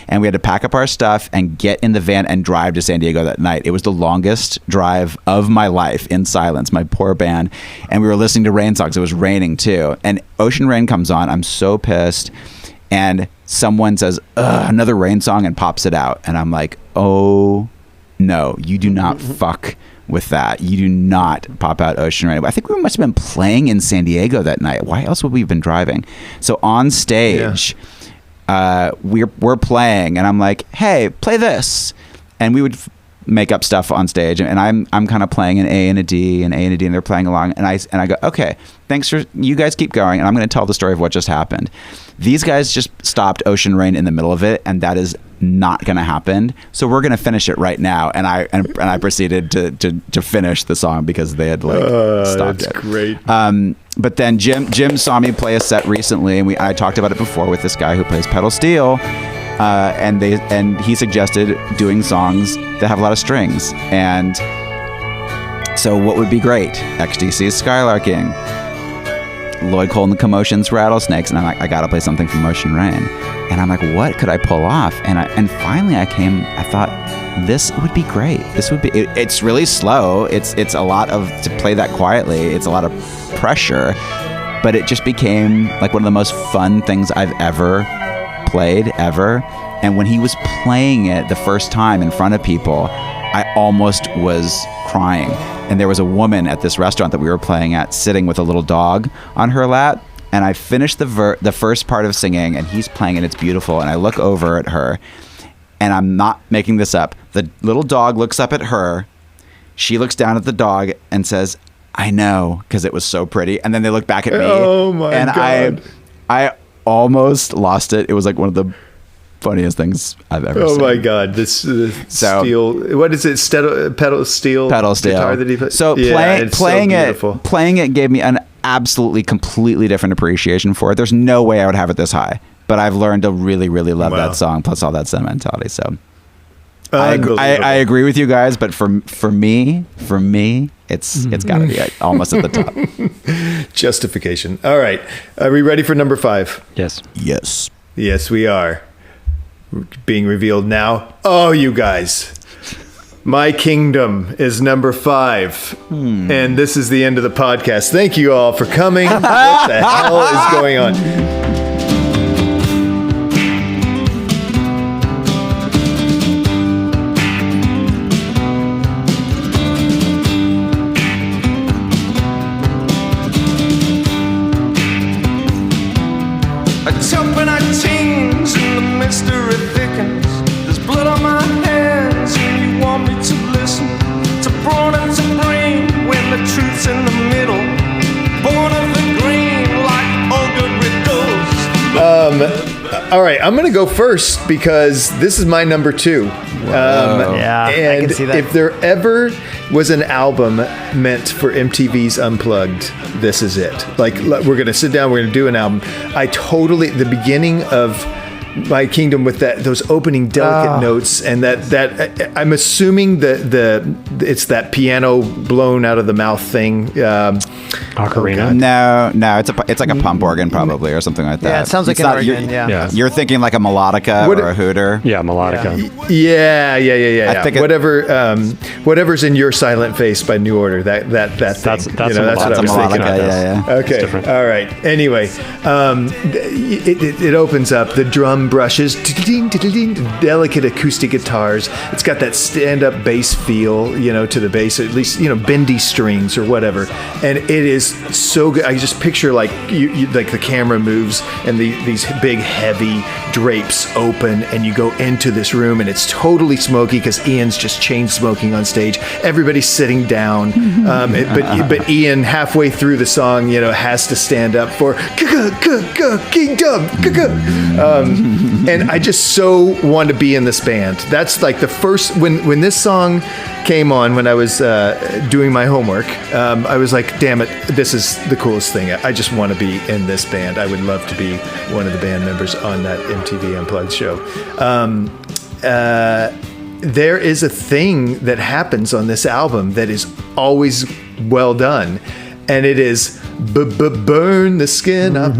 and we had to pack up our stuff and get in the van and drive to San Diego that night. It was the longest drive of my life in silence, my poor band. And we were listening to rain songs. It was raining too. And Ocean Rain comes on. I'm so pissed. and someone says, "Ugh, another Rain song," and pops it out. And I'm like, oh no, you do not fuck with that. You do not pop out Ocean Rain. I think we must have been playing in San Diego that night. Why else would we have been driving? So on stage, we're playing, and I'm like, hey, play this. And we would make up stuff on stage, and I'm kind of playing an A and a D and A and a D, and they're playing along, and I go, okay, thanks for, you guys keep going, and I'm going to tell the story of what just happened. These guys just stopped Ocean Rain in the middle of it, and that is not going to happen. So we're going to finish it right now. And I proceeded to finish the song because they had stopped that's it. Great. But then Jim saw me play a set recently, and I talked about it before with this guy who plays pedal steel. And he suggested doing songs that have a lot of strings. And so what would be great? XTC's Skylarking, Lloyd Cole and the Commotion's Rattlesnakes. And I'm like, I got to play something from Ocean Rain. And I'm like, what could I pull off? And finally I thought, this would be great. This would be, it's really slow. It's a lot to play that quietly. It's a lot of pressure, but it just became like one of the most fun things I've ever played ever. And when he was playing it the first time in front of people, I almost was crying. And there was a woman at this restaurant that we were playing at sitting with a little dog on her lap, and I finished the first part of singing, and he's playing, and it's beautiful, and I look over at her, and I'm not making this up, the little dog looks up at her, she looks down at the dog and says, I know, because it was so pretty. And then they look back at me. Oh my God. I almost lost it. It was like one of the funniest things I've ever seen. Oh my God. This steel, what is it? Pedal steel guitar that he played? So playing it gave me an absolutely completely different appreciation for it. There's no way I would have it this high, but I've learned to really, really love that song, plus all that sentimentality. So I agree with you guys, but for me, it's got to be almost at the top. Justification. All right. Are we ready for number 5? Yes. Yes, we are. Being revealed now. Oh, you guys. My Kingdom is number 5. And this is the end of the podcast. Thank you all for coming. What the hell is going on? All right, I'm going to go first because this is my number 2. Yeah, and I can see that. If there ever was an album meant for MTV's Unplugged, this is it. Like, we're going to sit down, we're going to do an album. The beginning of My Kingdom with those opening delicate notes, and that I'm assuming it's that piano blown out of the mouth thing. Ocarina? No, it's like a pump organ probably or something like that. Yeah, it sounds like an organ. Yeah. You're thinking like a melodica or a hooter. Yeah, melodica. Yeah. I think whatever's in Your Silent Face by New Order. That thing. That's what I was thinking. Yeah. Okay. All right. Anyway, it opens up. The drum brushes, delicate acoustic guitars. It's got that stand-up bass feel, to the bass, at least, bendy strings or whatever. And it is so good. I just picture like like the camera moves and these big heavy drapes open, and you go into this room, and it's totally smoky because Ian's just chain smoking on stage. Everybody's sitting down, but Ian halfway through the song, has to stand up for Kingdom. And I just so want to be in this band. That's like the first when this song came on when I was doing my homework. I was like, damn it, this is the coolest thing. I just want to be in this band. I would love to be one of the band members on that MTV Unplugged show. There is a thing that happens on this album that is always well done. And it is burn the skin up,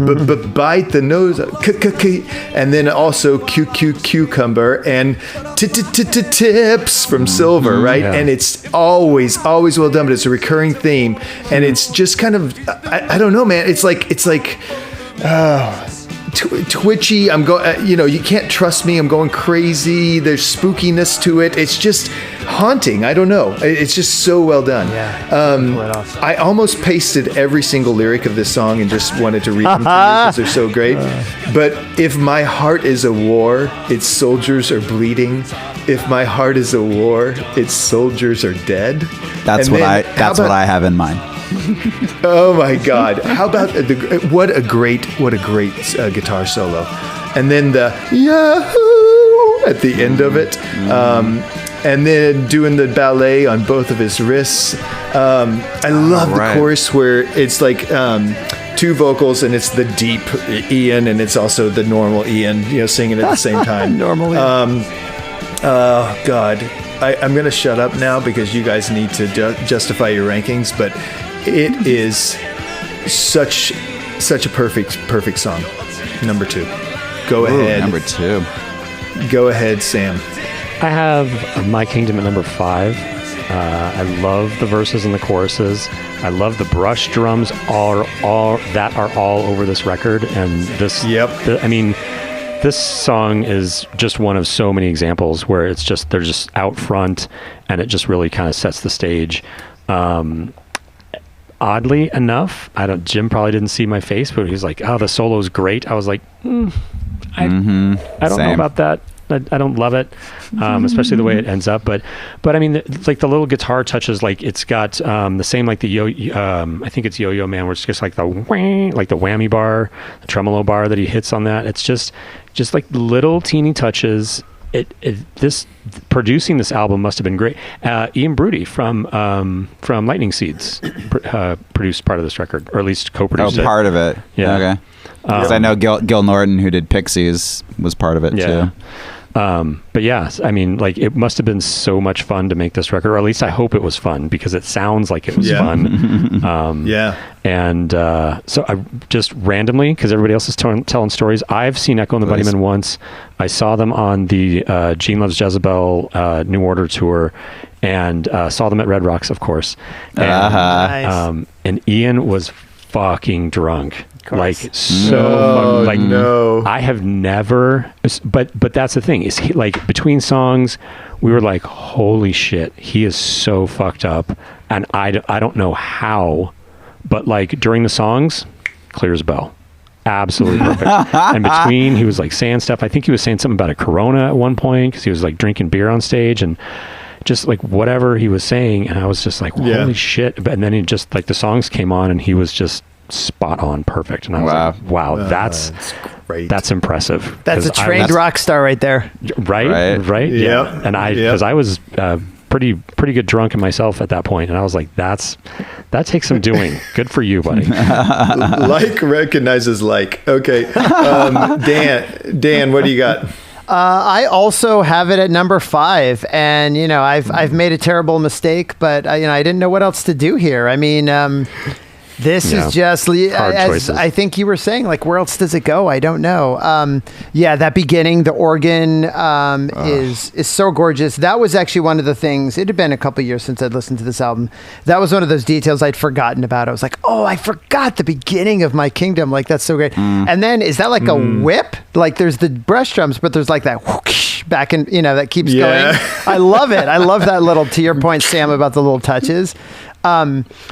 bite the nose up, and then also cucumber and tips from Silver, right? Yeah. And it's always well done, but it's a recurring theme, and it's just kind of I don't know, man. It's like twitchy. I'm going, you can't trust me. I'm going crazy. There's spookiness to it. It's just haunting. I don't know. It's just so well done. Yeah. I almost pasted every single lyric of this song and just wanted to read them to you because they're so great. But if my heart is a war, its soldiers are bleeding. If my heart is a war, its soldiers are dead. That's what I have in mind. Oh my God! How about what a great guitar solo, and then the Yahoo at the end of it, and then doing the ballet on both of his wrists. I love the chorus where it's like two vocals and it's the deep Ian and it's also the normal Ian, singing at the same time. Normally. Oh God, I'm gonna shut up now because you guys need to justify your rankings, but. It is such a perfect song. Number 2. Go ahead. Number 2. Go ahead, Sam. I have My Kingdom at number 5. I love the verses and the choruses. I love the brush drums are all over this record. And this, this song is just one of so many examples where they're just out front, and it just really kind of sets the stage. Oddly enough, Jim probably didn't see my face, but he was like, "Oh, the solo's great." I was like, I don't know about that. I don't love it, especially the way it ends up. But I mean, like the little guitar touches, like it's got the same like the I think it's Yo-Yo Man, where it's just like the whammy bar, the tremolo bar that he hits on that. It's just like little teeny touches. This producing this album must have been great. Ian Broody from Lightning Seeds produced part of this record, or at least co-produced it. Oh, part of it. Yeah. Okay. Because I know Gil Norton, who did Pixies, was part of it too. But yeah, I mean, like it must have been so much fun to make this record, or at least I hope it was fun because it sounds like it was fun. And so I just randomly, because everybody else is telling stories, I've seen Echo and the Bunnymen once. I saw them on the Gene Loves Jezebel New Order tour, and saw them at Red Rocks, of course. And, Nice. And Ian was fucking drunk. Like No. I have never, but that's the thing is he, like between songs we were like, holy shit, he is so fucked up, and I don't know how, but like during the songs, clear as a bell, absolutely perfect. And between, he was like saying stuff. I think he was saying something about a Corona at one point because he was like drinking beer on stage and just like whatever he was saying, and I was just like, holy shit. And then he just like the songs came on and he was just spot on perfect, and I was like, wow, that's great. That's impressive. That's a trained rock star right there. Right. Yeah. And I was pretty good drunk in myself at that point, and I was like, that takes some doing. Good for you, buddy. Like recognizes like. Okay. Dan, what do you got? I also have it at number 5, and I've made a terrible mistake, but I didn't know what else to do here. I mean, this is just, as I think you were saying, like, where else does it go? I don't know. That beginning, the organ is so gorgeous. That was actually one of the things. It had been a couple years since I'd listened to this album. That was one of those details I'd forgotten about. I was like, oh, I forgot the beginning of My Kingdom. Like, that's so great. And then, is that like a whip? Like, there's the brush drums, but there's like that whoosh back and, that keeps going. I love it. I love that little, to your point, Sam, about the little touches.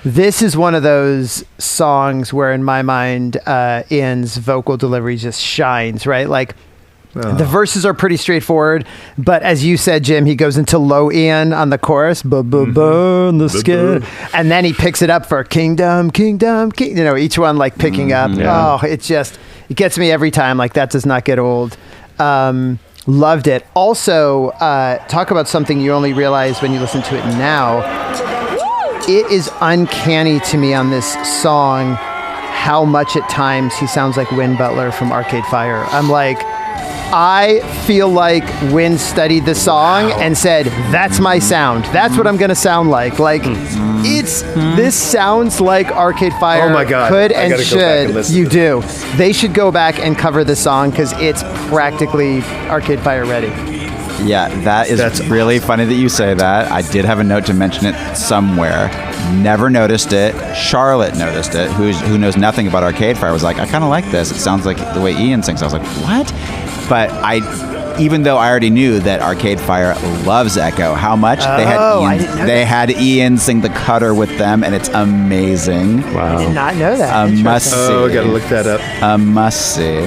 This is one of those songs where in my mind, Ian's vocal delivery just shines, right? Like the verses are pretty straightforward, but as you said, Jim, he goes into low Ian on the chorus, burn the skin, and then he picks it up for kingdom, each one like picking up. Oh, it gets me every time. Like that does not get old. Loved it. Also, talk about something you only realize when you listen to it now. It is uncanny to me on this song how much at times he sounds like Win Butler from Arcade Fire. I'm like, I feel like Win studied the song and said, that's my sound. That's what I'm going to sound like. Like, this sounds like Arcade Fire. Oh my God. Could and should. You do. They should go back and cover the song because it's practically Arcade Fire ready. Yeah, that's really funny that you say that. I did have a note to mention it somewhere. Never noticed it. Charlotte noticed it, who knows nothing about Arcade Fire, was like, I kind of like this. It sounds like the way Ian sings. I was like, what? But even though I already knew that Arcade Fire loves Echo, how much they had Ian sing the Cutter with them, and it's amazing. Wow. I did not know that. A must see. Oh, I gotta look that up. A must see.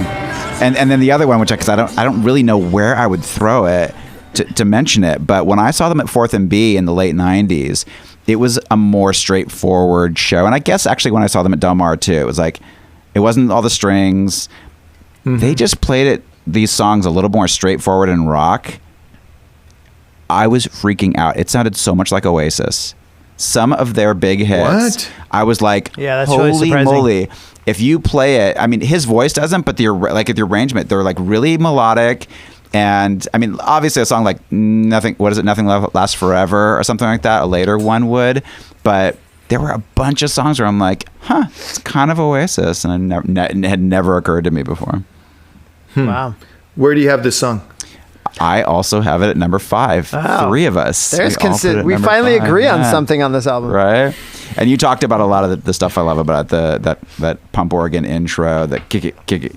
And then the other one, which because I don't really know where I would throw it to mention it, but when I saw them at 4th and B in the late 90s, it was a more straightforward show. And I guess actually when I saw them at Del Mar too, it was like, it wasn't all the strings. Mm-hmm. They just played these songs a little more straightforward and rock. I was freaking out. It sounded so much like Oasis. Some of their big hits. What? I was like, yeah, that's holy really surprising. moly. If you play it, I mean, his voice doesn't, but the arrangement, they're like really melodic. And I mean, obviously a song like Nothing Lasts Forever or something like that, a later one would. But there were a bunch of songs where I'm like, it's kind of Oasis. And it had never occurred to me before. Wow. Where do you have this song? I also have it at number 5. Wow. 3 of us. We finally agree on something on this album. Right? And you talked about a lot of the stuff I love about that pump organ intro, that kick it.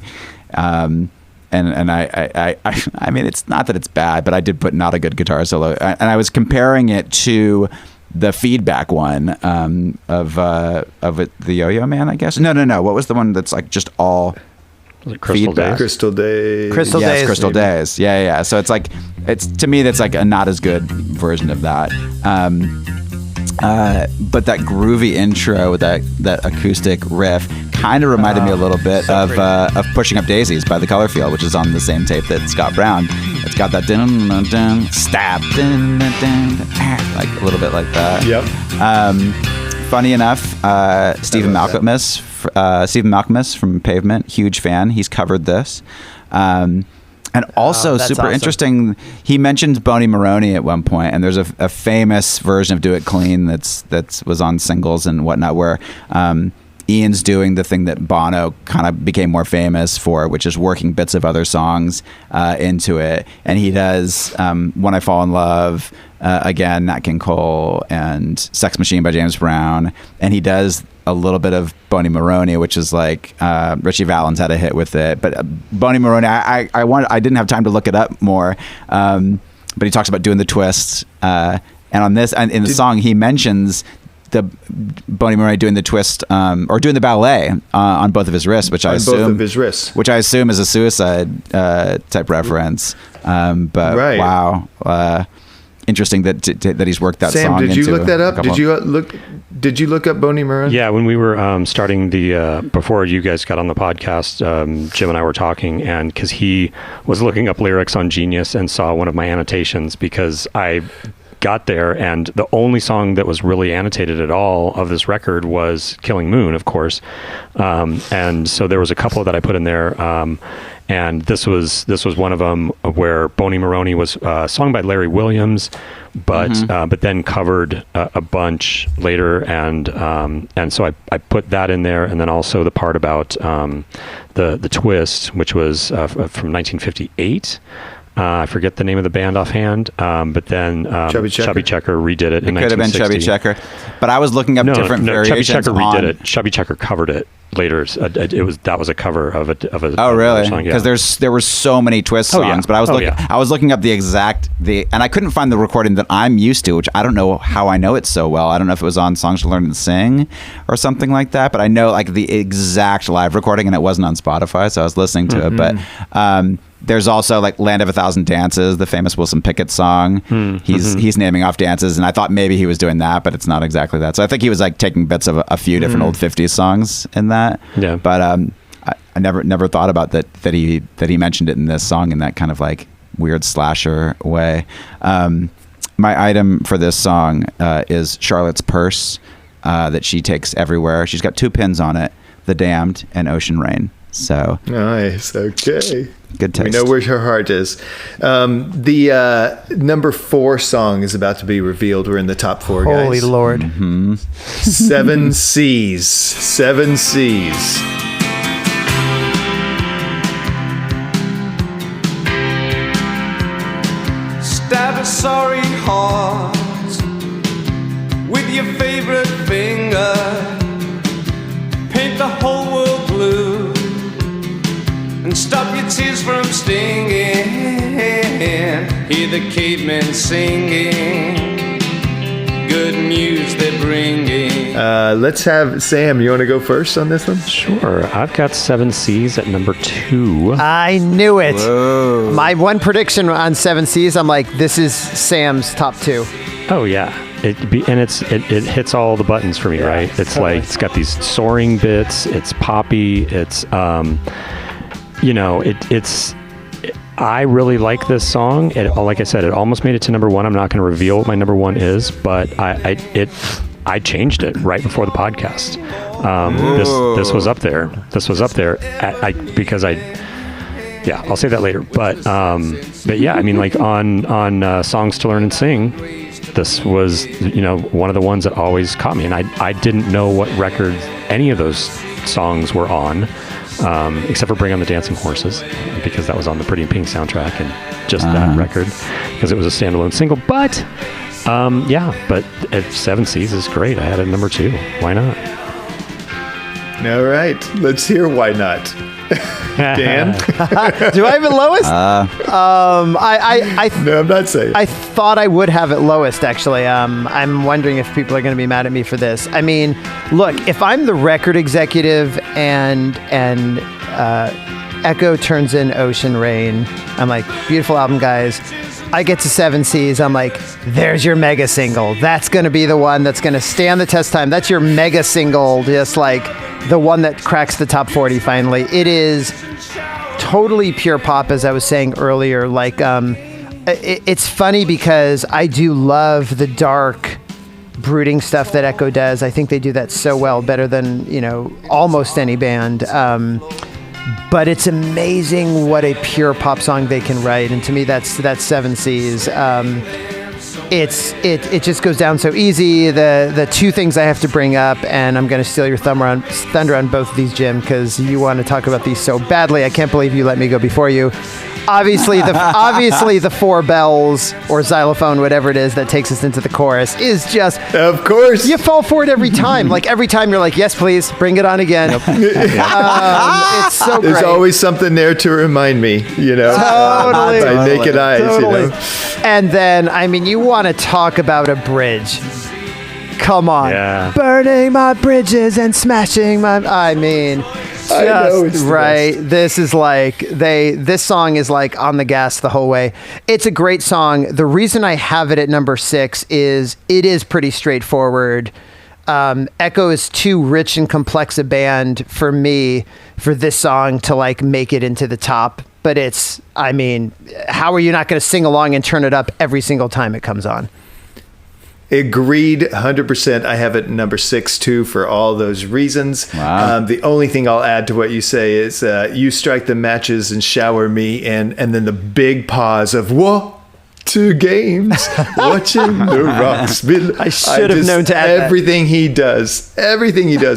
And I mean, it's not that it's bad, but I did put not a good guitar solo. And I was comparing it to the Feedback one of the Yo-Yo Man, I guess. No. What was the one that's like just all Crystal feedback? Days? Crystal Days. Crystal Days. Yeah. So it's like, to me, that's like a not as good version of that. But that groovy intro with that acoustic riff kind of reminded me a little bit of Pushing Up Daisies by The Color Field, which is on the same tape that Scott Brown. It's got that dun dun dun stab dun dun dun, like a little bit like that. Yep. Funny enough, Stephen Malcolmus from Pavement, huge fan. He's covered this. And also super awesome. Interesting, he mentioned Boney Maroney at one point, and there's a famous version of Do It Clean that was on singles and whatnot, where Ian's doing the thing that Bono kind of became more famous for, which is working bits of other songs into it. And he does When I Fall in Love, again, Nat King Cole, and Sex Machine by James Brown. And he does a little bit of Boney Maroney, which is like Richie Valens had a hit with it. But Boney Maroney, I didn't have time to look it up more. But he talks about doing the twist. And on this, and in the song, he mentions the Boney Maroney doing the twist or doing the ballet on both of his wrists, which I assume is a Suicide type reference. But right. Wow. Interesting that he's worked that song. Sam, did you look that up? Did you look up Boney Maroney? Yeah, when we were starting before you guys got on the podcast, Jim and I were talking, and because he was looking up lyrics on Genius and saw one of my annotations, because I got there and the only song that was really annotated at all of this record was Killing Moon, of course. And so there was a couple that I put in there. And this was one of them where Boney Maroney was sung by Larry Williams, but then covered a bunch later, and so I put that in there, and then also the part about the twist, which was from 1958. I forget the name of the band offhand, but then Chubby Checker redid it in 1960. It could have been Chubby Checker, but I was looking up different variations. Chubby Checker redid it. Chubby Checker covered it later. That was a cover of a. Oh, really? Because there were so many twist songs, but I was looking up and I couldn't find the recording that I'm used to, which I don't know how I know it so well. I don't know if it was on Songs to Learn and Sing or something like that, but I know like the exact live recording, and it wasn't on Spotify, so I was listening to it. But there's also like Land of a Thousand Dances, the famous Wilson Pickett song. He's naming off dances, and I thought maybe he was doing that, but it's not exactly that. So I think he was like taking bits of a few different old 50s songs in that. Yeah. But I never thought about that he mentioned it in this song in that kind of like weird slasher way. My item for this song is Charlotte's purse that she takes everywhere. She's got 2 pins on it: The Damned and Ocean Rain. So nice. Okay. Good taste. We know where her heart is. The number 4 song is about to be revealed. We're in the top 4, guys. Holy Lord. 7 Seas. 7 Seas. Stab a sorry heart with your favorite finger. Paint the whole world blue and stop your tears from stinging. Hear the cavemen singing. Good news they're bringing. Let's have Sam. You want to go first on this one? Sure. I've got 7 Seas at number 2. I knew it. Whoa. My one prediction on 7 Seas, I'm like, this is Sam's top 2. Oh yeah, it hits all the buttons for me, right? It's like it's got these soaring bits. It's poppy. It's I really like this song. Like I said, it almost made it to number 1. I'm not going to reveal what my number 1 is, but I changed it right before the podcast. This was up there. I'll say that later. But yeah, I mean, like on Songs to Learn and Sing, this was one of the ones that always caught me, and I didn't know what record any of those songs were on, except for Bring on the Dancing Horses, because that was on the Pretty in Pink soundtrack, and just that record because it was a standalone single. But but 7 Seas is great. I had it at number 2. Why not? All right, let's hear why not. Dan? Do I have it lowest? No, I'm not saying. I thought I would have it lowest, actually. I'm wondering if people are going to be mad at me for this. I mean, look, if I'm the record executive and Echo turns in Ocean Rain, I'm like, beautiful album, guys. I get to 7 Seas. I'm like, there's your mega single. That's going to be the one that's going to stand the test time. That's your mega single, just like the one that cracks the top 40 finally. It is totally pure pop, as I was saying earlier. Like, it's funny because I do love the dark, brooding stuff that Echo does. I think they do that so well, better than, almost any band. But it's amazing what a pure pop song they can write, and to me, that's 7 Seas. It just goes down so easy. The two things I have to bring up, and I'm going to steal your thunder on both of these, Jim, because you want to talk about these so badly. I can't believe you let me go before you. Obviously, the 4 bells or xylophone, whatever it is that takes us into the chorus, is just... Of course. You fall for it every time. Like, every time you're like, yes, please, bring it on again. It's so great. There's always something there to remind me, Totally. by naked eyes, Totally. And then, I mean, you want to talk about a bridge. Come on. Yeah. Burning my bridges and smashing my... I mean... I know, it's the right. best. This is like this song is like on the gas the whole way. It's a great song. The reason I have it at number 6 is it is pretty straightforward. Echo is too rich and complex a band for me for this song to like make it into the top. But I mean, how are you not going to sing along and turn it up every single time it comes on? Agreed, 100%. I have it at number 6 too for all those reasons. Wow. The only thing I'll add to what you say is you strike the matches and shower me, and then the big pause of what? 2 games watching the rocks. I should have known to add that. Everything he does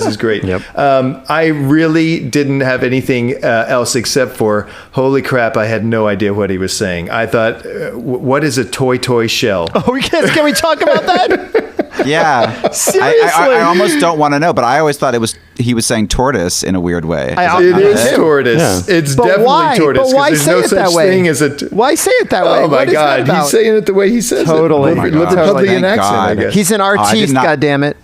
is great. Yep. I really didn't have anything else except for, holy crap, I had no idea what he was saying. I thought, what is a toy shell? Oh, can we talk about that? Yeah. Seriously? I almost don't want to know, but I always thought he was saying tortoise in a weird way. It is tortoise. Yeah. It's But definitely why? tortoise. But why 'cause say there's it no that such way? thing as a... Why say it that way? Oh my What is that God, about? he's saying it the way he says Totally. it. Oh my With the God. Publian Thank accent, I God. guess. He's an I did artiste, not- goddammit.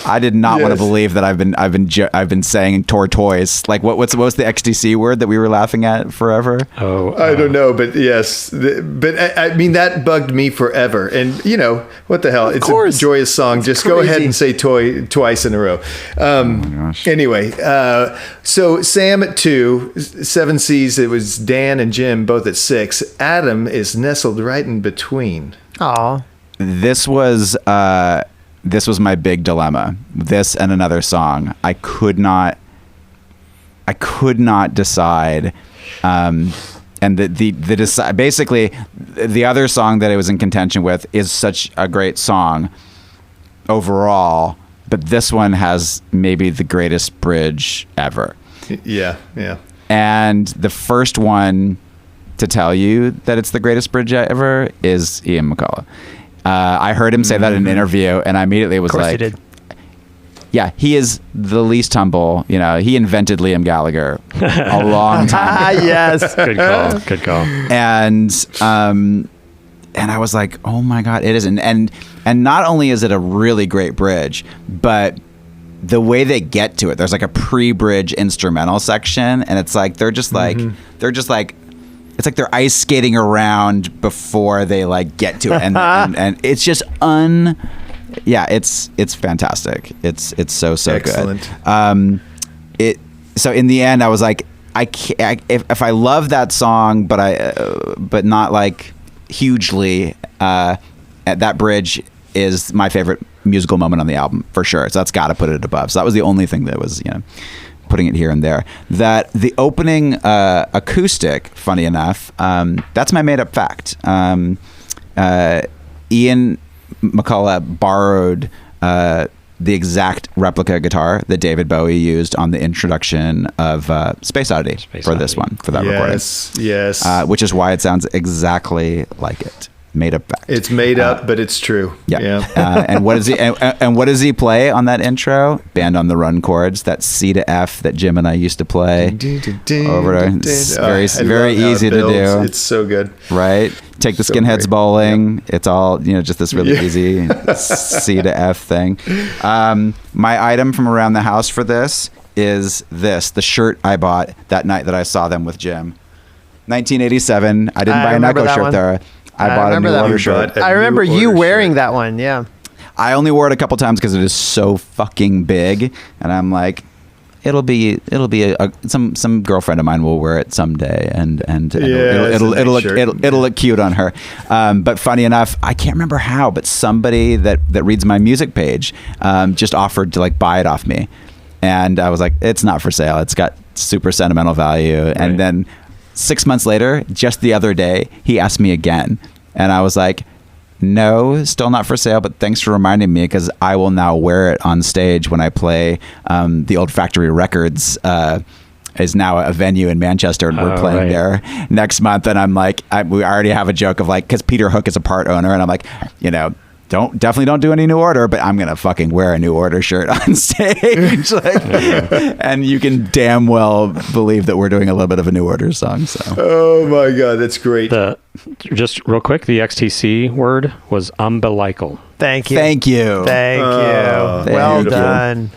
I did not want to Yes. believe that I've been saying tor-toys. Like what was the XTC word that we were laughing at forever? Oh, I don't know, but yes. But I mean, that bugged me forever. And, what the hell? It's course. a joyous song. Just go ahead and say toy twice in a row. gosh. Anyway, so Sam at 2, 7 Seas, it was Dan and Jim both at 6. Adam is nestled right in between. Aw. This was my big dilemma. This and another song. I could not decide. And basically the other song that I was in contention with is such a great song overall, but this one has maybe the greatest bridge ever. Yeah. And the first one to tell you that it's the greatest bridge ever is Ian McCulloch. I heard him say that in an interview, and I immediately was Of course like, he did. yeah, he is the least humble. You know, he invented Liam Gallagher a long time ago. Yes. Good call. And I was like, oh my God, it is. And not only is it a really great bridge, but the way they get to it, there's like a pre-bridge instrumental section, and it's like they're just like it's like they're ice skating around before they like get to it, and it's just it's fantastic. It's so Excellent. good. So in the end, I was like, if I love that song, but not like hugely, that bridge is my favorite musical moment on the album for sure. So that's got to put it above. So that was the only thing that was, putting it here and there. That the opening acoustic, funny enough, that's my made up fact. Ian McCulloch borrowed the exact replica guitar that David Bowie used on the introduction of Space Oddity for this one, for that recording. Yes. Which is why it sounds exactly like it. Made up fact. It's made up, but it's true. Yeah. And what does he play on that intro? Band on the Run chords, that C to F that Jim and I used to play over there. It's very easy to do. It's so good. Right? Take the So Skinheads great. bowling. Yep. It's all, just this really easy C to F thing. My item from around the house for this is the shirt I bought that night that I saw them with Jim. 1987. I didn't buy a Knuckle shirt there. I bought a New Order shirt. I remember you wearing that one. Yeah. I only wore it a couple times because it is so fucking big, and I'm like, it'll be some girlfriend of mine will wear it someday, and it'll look cute on her. But funny enough, I can't remember how, but somebody that reads my music page just offered to like buy it off me, and I was like, it's not for sale. It's got super sentimental value, right. And then 6 months later, just the other day, he asked me again. And I was like, no, still not for sale, but thanks for reminding me, because I will now wear it on stage when I play the Old Factory Records is now a venue in Manchester, and we're playing there next month. And I'm like, we already have a joke of like, because Peter Hook is a part owner, and I'm like, definitely don't do any New Order, but I'm gonna fucking wear a New Order shirt on stage, and you can damn well believe that we're doing a little bit of a New Order song. So, oh my God, that's great. Just real quick, the XTC word was umbilical. Thank you. Well done.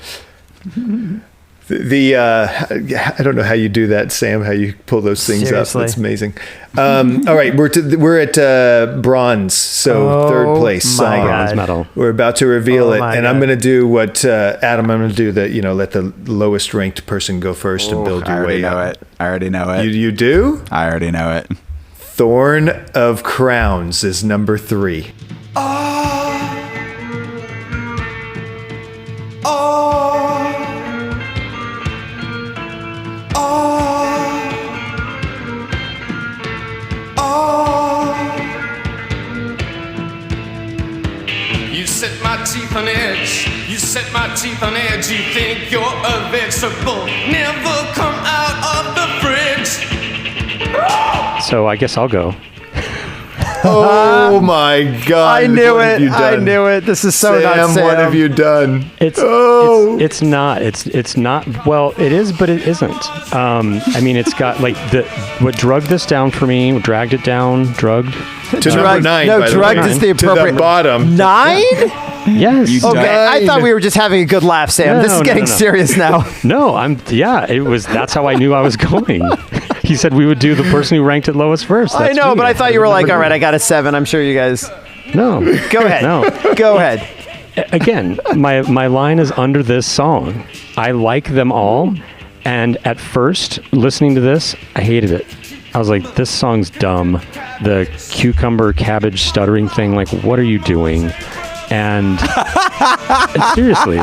I don't know how you do that, Sam. How you pull those things Seriously. up? That's amazing. All right, we're at bronze, so third place my song. God. Medal. We're about to reveal it, my and God. I'm going to do what Adam. I'm going to do that. Let the lowest ranked person go first and build your way up. I already know it. You do? I already know it. Thorn of Crowns is number 3. You set my teeth on edge. You set my teeth on edge. You think you're a vegetable. Never come out of the fridge. So I guess I'll go. Oh my God! I knew What have it. you done? I knew it. This is so Sam, not Sam. what have you done? It's not. It's not. Well, it is, but it isn't. I mean, it's got like what dragged this down for me. Dragged it down. Drugged. To number 9. No, by the drugged way. is the appropriate. To the bottom. 9? Yes. Okay, I thought we were just having a good laugh, Sam. No, This is no, getting no. serious now. No, it was. That's how I knew I was going. He said we would do the person who ranked it lowest first. I That's know, me. but I thought you were like, all right, I got a 7. I'm sure you guys. No. Go ahead. No. Go ahead. Again, my line is under this song. I like them all, and at first, listening to this, I hated it. I was like, this song's dumb. The cucumber cabbage stuttering thing, like, what are you doing? And seriously,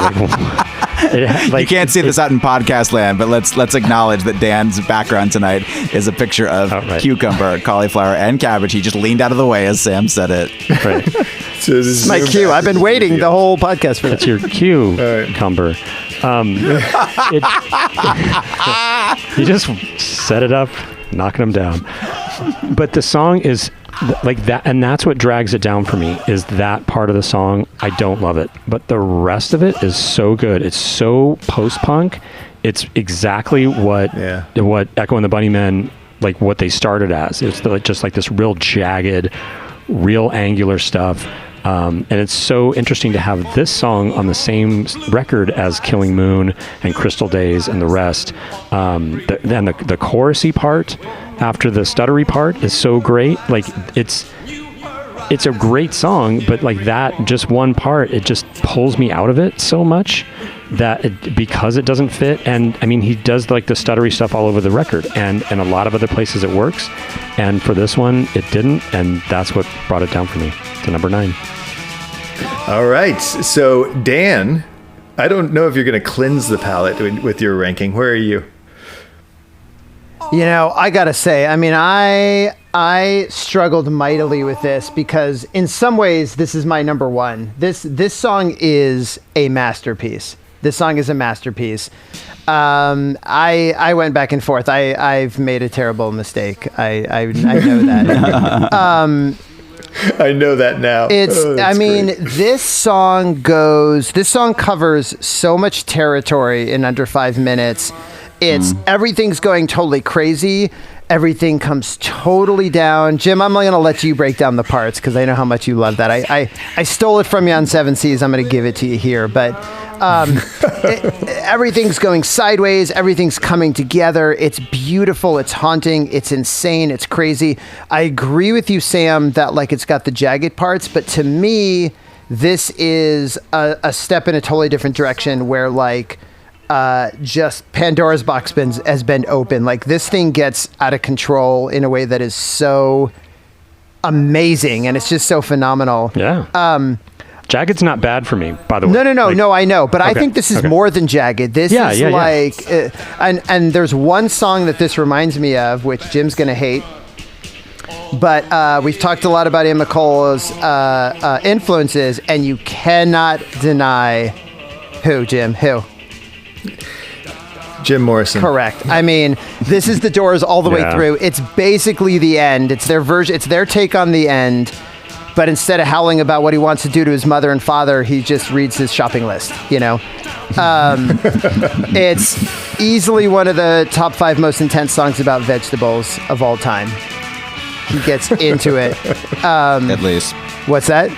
You can't see this out in podcast land, but let's acknowledge that Dan's background tonight is a picture of cucumber, cauliflower, and cabbage. He just leaned out of the way as Sam said it. Right. So this is My cue. I've been waiting the whole podcast for That's that. your cucumber. You just set it up, knocking them down. but the song is like that, and that's what drags it down for me, is that part of the song. I don't love it, but the rest of it is so good. It's so post-punk. It's exactly what Echo and the Bunnymen, like what they started as. It's just like this real jagged, real angular stuff. And it's so interesting to have this song on the same record as Killing Moon and Crystal Days and the rest. Then the chorusy part after the stuttery part is so great. Like it's a great song, but like that just one part, it just pulls me out of it so much because it doesn't fit. And I mean, he does like the stuttery stuff all over the record, and a lot of other places it works. And for this one, it didn't, and that's what brought it down for me to number 9. All right. So, Dan, I don't know if you're going to cleanse the palate with your ranking. Where are you? You know, I got to say, I mean, I struggled mightily with this because in some ways, this is my number 1. This song is a masterpiece. This song is a masterpiece. I went back and forth. I've made a terrible mistake. I know that. I know that now. This song covers so much territory in under 5 minutes. Everything's going totally crazy. Everything comes totally down. Jim, I'm going to let you break down the parts because I know how much you love that. I stole it from you on 7 Seas. I'm going to give it to you here. But everything's going sideways. Everything's coming together. It's beautiful. It's haunting. It's insane. It's crazy. I agree with you, Sam, that like it's got the jagged parts. But to me, this is a step in a totally different direction where like just Pandora's box has been open. Like this thing gets out of control in a way that is so amazing, and it's just so phenomenal. Yeah. Jagged's not bad for me, by the way. No, I know, but I think this is more than Jagged. This is like, and there's one song that this reminds me of, which Jim's gonna hate. But we've talked a lot about Ian McCulloch's influences, and you cannot deny who, Jim? Who? Jim Morrison. Correct. I mean, this is the Doors all the way through. It's basically the end. It's their version. It's their take on the end. But instead of howling about what he wants to do to his mother and father, he just reads his shopping list, you know? It's easily one of the top 5 most intense songs about vegetables of all time. He gets into it. At least. What's that?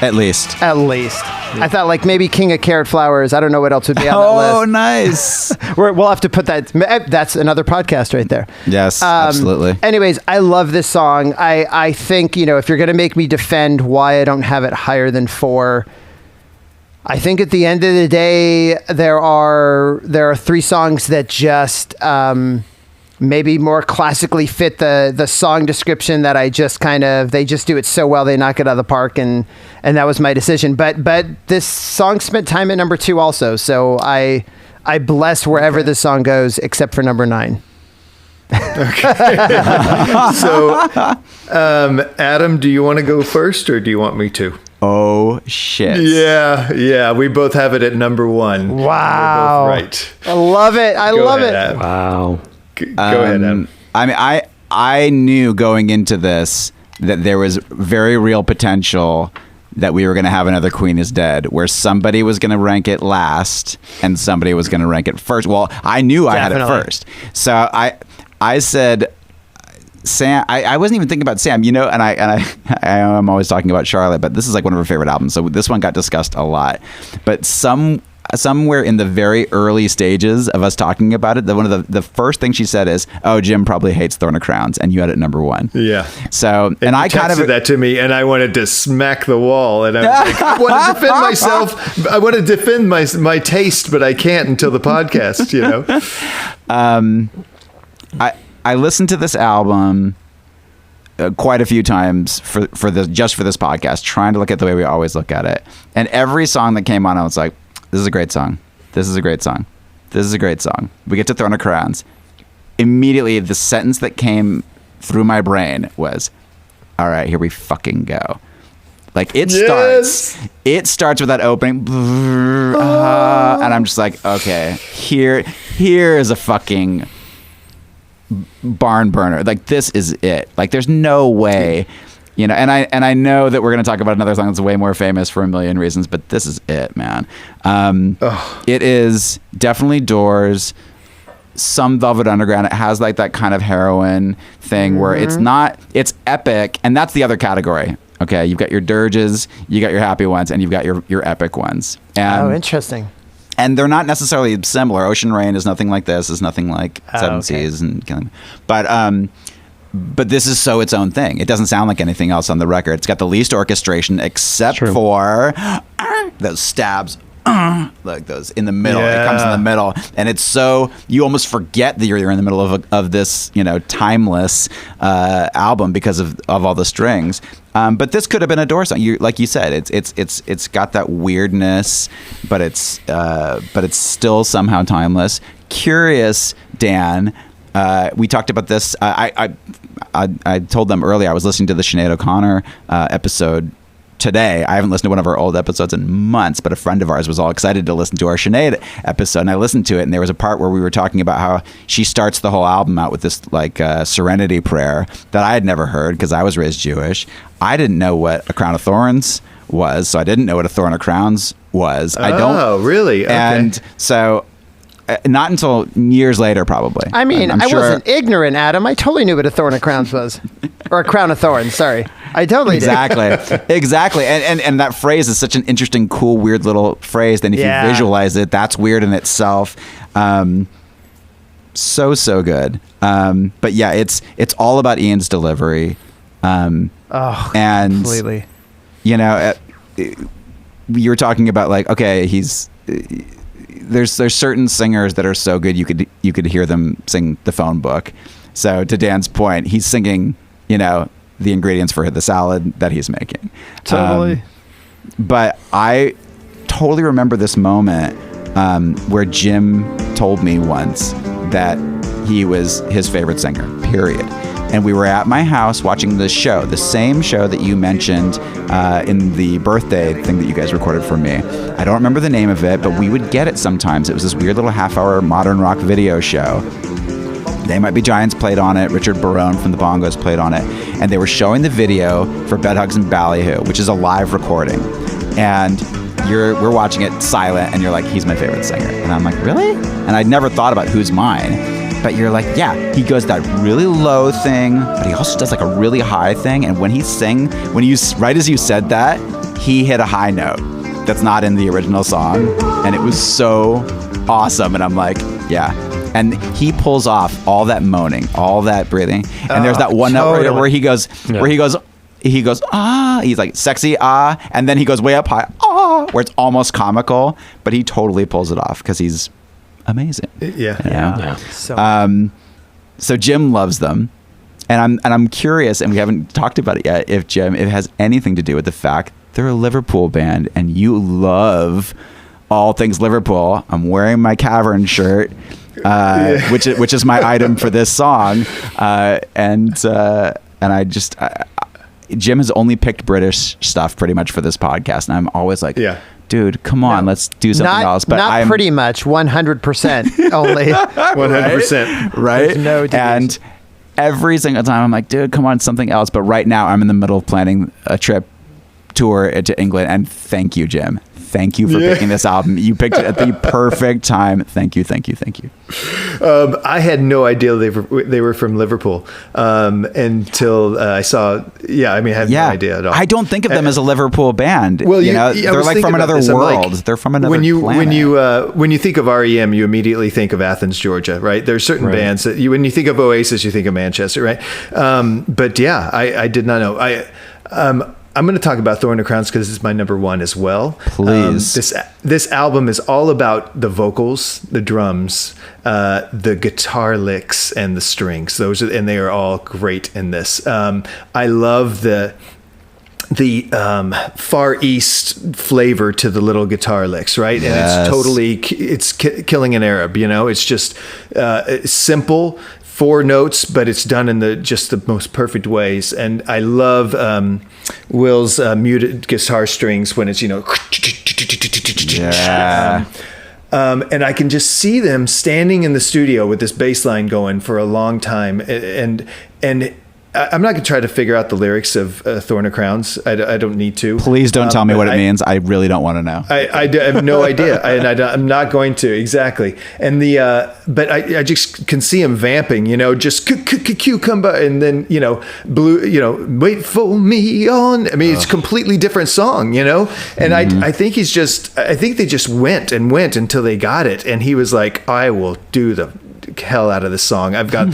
At least. At least. I thought like maybe King of Carrot Flowers. I don't know what else would be on that list. Oh, nice. We'll have to put that. That's another podcast right there. Yes, absolutely. Anyways, I love this song. I think, you know, if you're going to make me defend why I don't have it higher than 4, I think at the end of the day, there are 3 songs that just maybe more classically fit the song description that I just they just do it so well, they knock it out of the park, and that was my decision. But this song spent time at number 2 also, so I bless wherever this song goes, except for number 9. Okay. So, Adam, do you want to go first, or do you want me to? Oh, shit. Yeah. We both have it at number 1. Wow. We're both right. I love it. I love it. Adam. Wow. Go ahead, Adam. I mean, I knew going into this that there was very real potential that we were going to have another Queen is Dead, where somebody was going to rank it last and somebody was going to rank it first. Well, I knew I had it first. So I said, Sam, I wasn't even thinking about Sam, you know, and I'm always talking about Charlotte, but this is like one of her favorite albums. So this one got discussed a lot. But somewhere in the very early stages of us talking about it, one of the first things she said is, "Oh, Jim probably hates Thorn of Crowns," and you had it number 1. Yeah. So, and I kind of that to me, and I wanted to smack the wall, and I was like, I want to defend myself. I want to defend my taste, but I can't until the podcast. You know. I listened to this album quite a few times for this podcast, trying to look at the way we always look at it, and every song that came on, I was like, this is a great song. This is a great song. This is a great song. We get to Thorn of Crowns. Immediately, the sentence that came through my brain was, all right, here we fucking go. Like, it starts with that opening, and I'm just like, okay, here is a fucking barn burner. Like, this is it. Like, there's no way, you know. And I know that we're going to talk about another song that's way more famous for a million reasons, but this is it, man. It is definitely Doors. Some Velvet Underground. It has like that kind of heroin thing where it's epic, and that's the other category. Okay, you've got your dirges, you got your happy ones, and you've got your epic ones. And, interesting. And they're not necessarily similar. Ocean Rain is nothing like this. Is nothing like Seven Seas, but this is so its own thing. It doesn't sound like anything else on the record. It's got the least orchestration except for those stabs. Like those in the middle. It comes in the middle, and it's so you almost forget that you're in the middle of this, you know, timeless album because of all the strings. But this could have been a Doors song. Like you said, it's got that weirdness, but it's still somehow timeless. Curious, Dan. We talked about this. I told them earlier. I was listening to the Sinead O'Connor episode today. I haven't listened to one of our old episodes in months, but a friend of ours was all excited to listen to our Sinead episode, and I listened to it, and there was a part where we were talking about how she starts the whole album out with this like serenity prayer that I had never heard because I was raised Jewish. I didn't know what a crown of thorns was, so I didn't know what a thorn of crowns was. I don't. Oh, really? Okay. And so not until years later, probably. I mean, I'm I sure, wasn't ignorant, Adam. I totally knew what a thorn of crowns was. Or a crown of thorns, sorry. I totally did. Exactly. And that phrase is such an interesting, cool, weird little phrase. Then if you visualize it, that's weird in itself. So good. But yeah, it's all about Ian's delivery. And completely. You know, you were talking about like, okay, there's certain singers that are so good you could hear them sing the phone book. So to Dan's point, he's singing, you know, the ingredients for the salad that he's making. Totally. But I totally remember this moment where Jim told me once that he was his favorite singer, period. And we were at my house watching the show, the same show that you mentioned in the birthday thing that you guys recorded for me. I don't remember the name of it, but we would get it sometimes. It was this weird little half-hour modern rock video show. They Might Be Giants played on it. Richard Barone from the Bongos played on it. And they were showing the video for Bedhugs and Ballyhoo, which is a live recording. And we're watching it silent, and you're like, he's my favorite singer. And I'm like, really? And I'd never thought about who's mine. But you're like, yeah, he goes that really low thing, but he also does like a really high thing. And when he right as you said that, he hit a high note that's not in the original song. And it was so awesome. And I'm like, yeah. And he pulls off all that moaning, all that breathing. And there's that one note where he goes, ah, he's like sexy, ah. And then he goes way up high, ah, where it's almost comical, but he totally pulls it off because he's amazing. Yeah. So Jim loves them, and I'm curious, and we haven't talked about it yet, if it has anything to do with the fact they're a Liverpool band and you love all things Liverpool. I'm wearing my Cavern shirt, which is my item for this song, and Jim has only picked British stuff pretty much for this podcast, and I'm always like, dude, come on, let's do something else. But not pretty much, 100% only. 100%. Right? There's no deviation. And every single time I'm like, dude, come on, something else. But right now I'm in the middle of planning a tour to England, and thank you, Jim. Thank you for picking this album. You picked it at the perfect time. Thank you. I had no idea they were from Liverpool until I saw. Yeah, I mean, I had no idea at all. I don't think of them as a Liverpool band. Well, they're like from another world. They're from another planet. When you think of REM, you immediately think of Athens, Georgia, right? There's certain bands that when you think of Oasis, you think of Manchester, right? But yeah, I did not know. I'm going to talk about Thorn of Crowns because it's my number one as well. Please. This album is all about the vocals, the drums, the guitar licks, and the strings. And they are all great in this. I love the Far East flavor to the little guitar licks, right? Yes. And it's killing an Arab. You know, it's just simple. 4 notes, but it's done in the most perfect ways. And I love Will's muted guitar strings when it's, And I can just see them standing in the studio with this bass line going for a long time. And I'm not going to try to figure out the lyrics of Thorn of Crowns. I don't need to. Please don't tell me what it means. I really don't want to know. I have no idea, I'm not going to, exactly. And but I just can see him vamping, just cucumber, and then blue, wait for me on. I mean, it's a completely different song, And I think I think they just went until they got it, and he was like, I will do the hell out of this song. I've got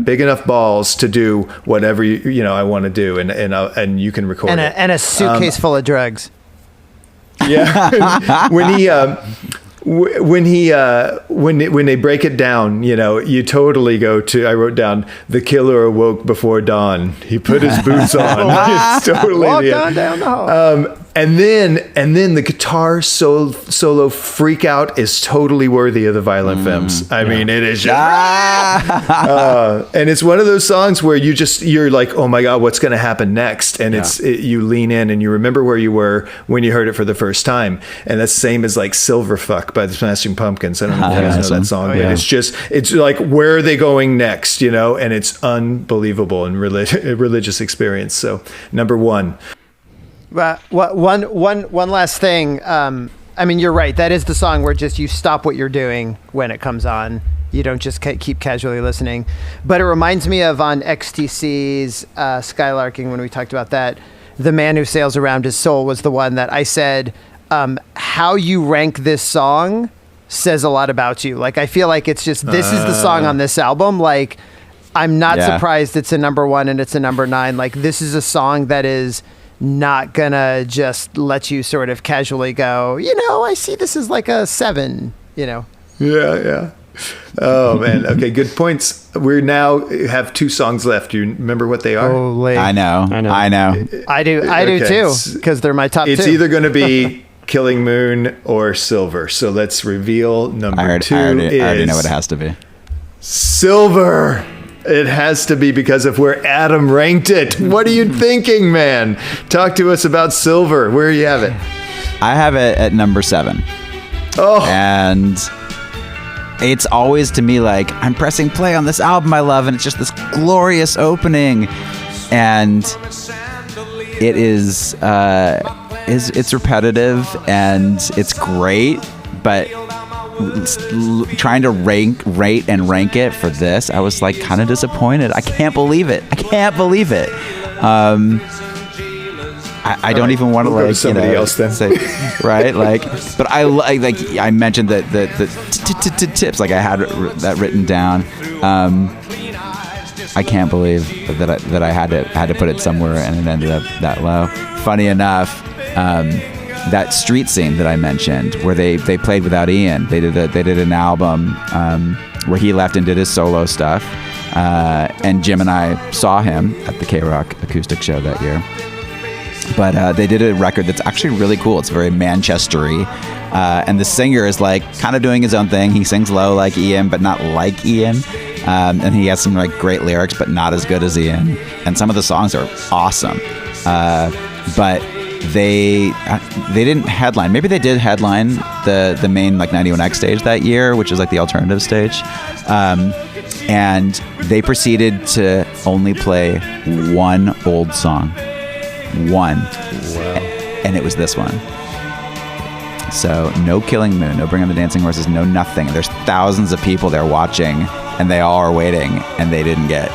big enough balls to do whatever I want to do, and you can record it. And a suitcase full of drugs. Yeah. when they break it down, you totally go to, I wrote down, the killer awoke before dawn. He put his boots on. It's totally walked on down the hall. And then the guitar solo freak out is totally worthy of the Violent Femmes. I mean, it is just, and it's one of those songs where you're like, oh my God, what's going to happen next? And you lean in and you remember where you were when you heard it for the first time. And that's the same as like Silverfuck by the Smashing Pumpkins. I don't know if you guys know that song, but it's like, where are they going next? And it's unbelievable and religious experience. So number one. One last thing. I mean, you're right. That is the song where just you stop what you're doing when it comes on. You don't just keep casually listening. But it reminds me of on XTC's Skylarking, when we talked about that, The Man Who Sails Around His Soul was the one that I said, how you rank this song says a lot about you. Like, I feel like it's just, this is the song on this album. Like, I'm not surprised it's a number 1 and it's a number 9. Like, this is a song that is not gonna just let you sort of casually go, I see this as like a 7, Yeah. Oh man. Okay. Good points. We now have 2 songs left. Do you remember what they are? Holy. I know. I do too, because they're my top 2. It's either going to be Killing Moon or Silver. So let's reveal number 2 I already know what it has to be. Silver. It has to be because of where Adam ranked it. What are you thinking, man? Talk to us about Silver. Where you have it? I have it at number 7. Oh. And it's always to me like, I'm pressing play on this album I love, and it's just this glorious opening. And it is, it's repetitive and it's great, but trying to rate and rank it for this, I was like kind of disappointed. I can't believe it. I don't even want to like somebody else then say, right, like, but I mentioned that the tips, like I had that written down. I can't believe that I had to put it somewhere and it ended up that low. Funny enough, that street scene that I mentioned, where they played without Ian, they did an album where he left and did his solo stuff, and Jim and I saw him at the K-Rock acoustic show that year. But they did a record that's actually really cool. It's very Manchester-y, and the singer is like kind of doing his own thing. He sings low like Ian, but not like Ian, and he has some like great lyrics, but not as good as Ian. And some of the songs are awesome, but they didn't headline. Maybe they did headline the main like 91X stage that year, which is like the alternative stage, and they proceeded to only play one old song. One. Wow. And it was this one. So no Killing Moon, no Bring on the Dancing Horses, no nothing. There's thousands of people there watching, and they all are waiting, and they didn't get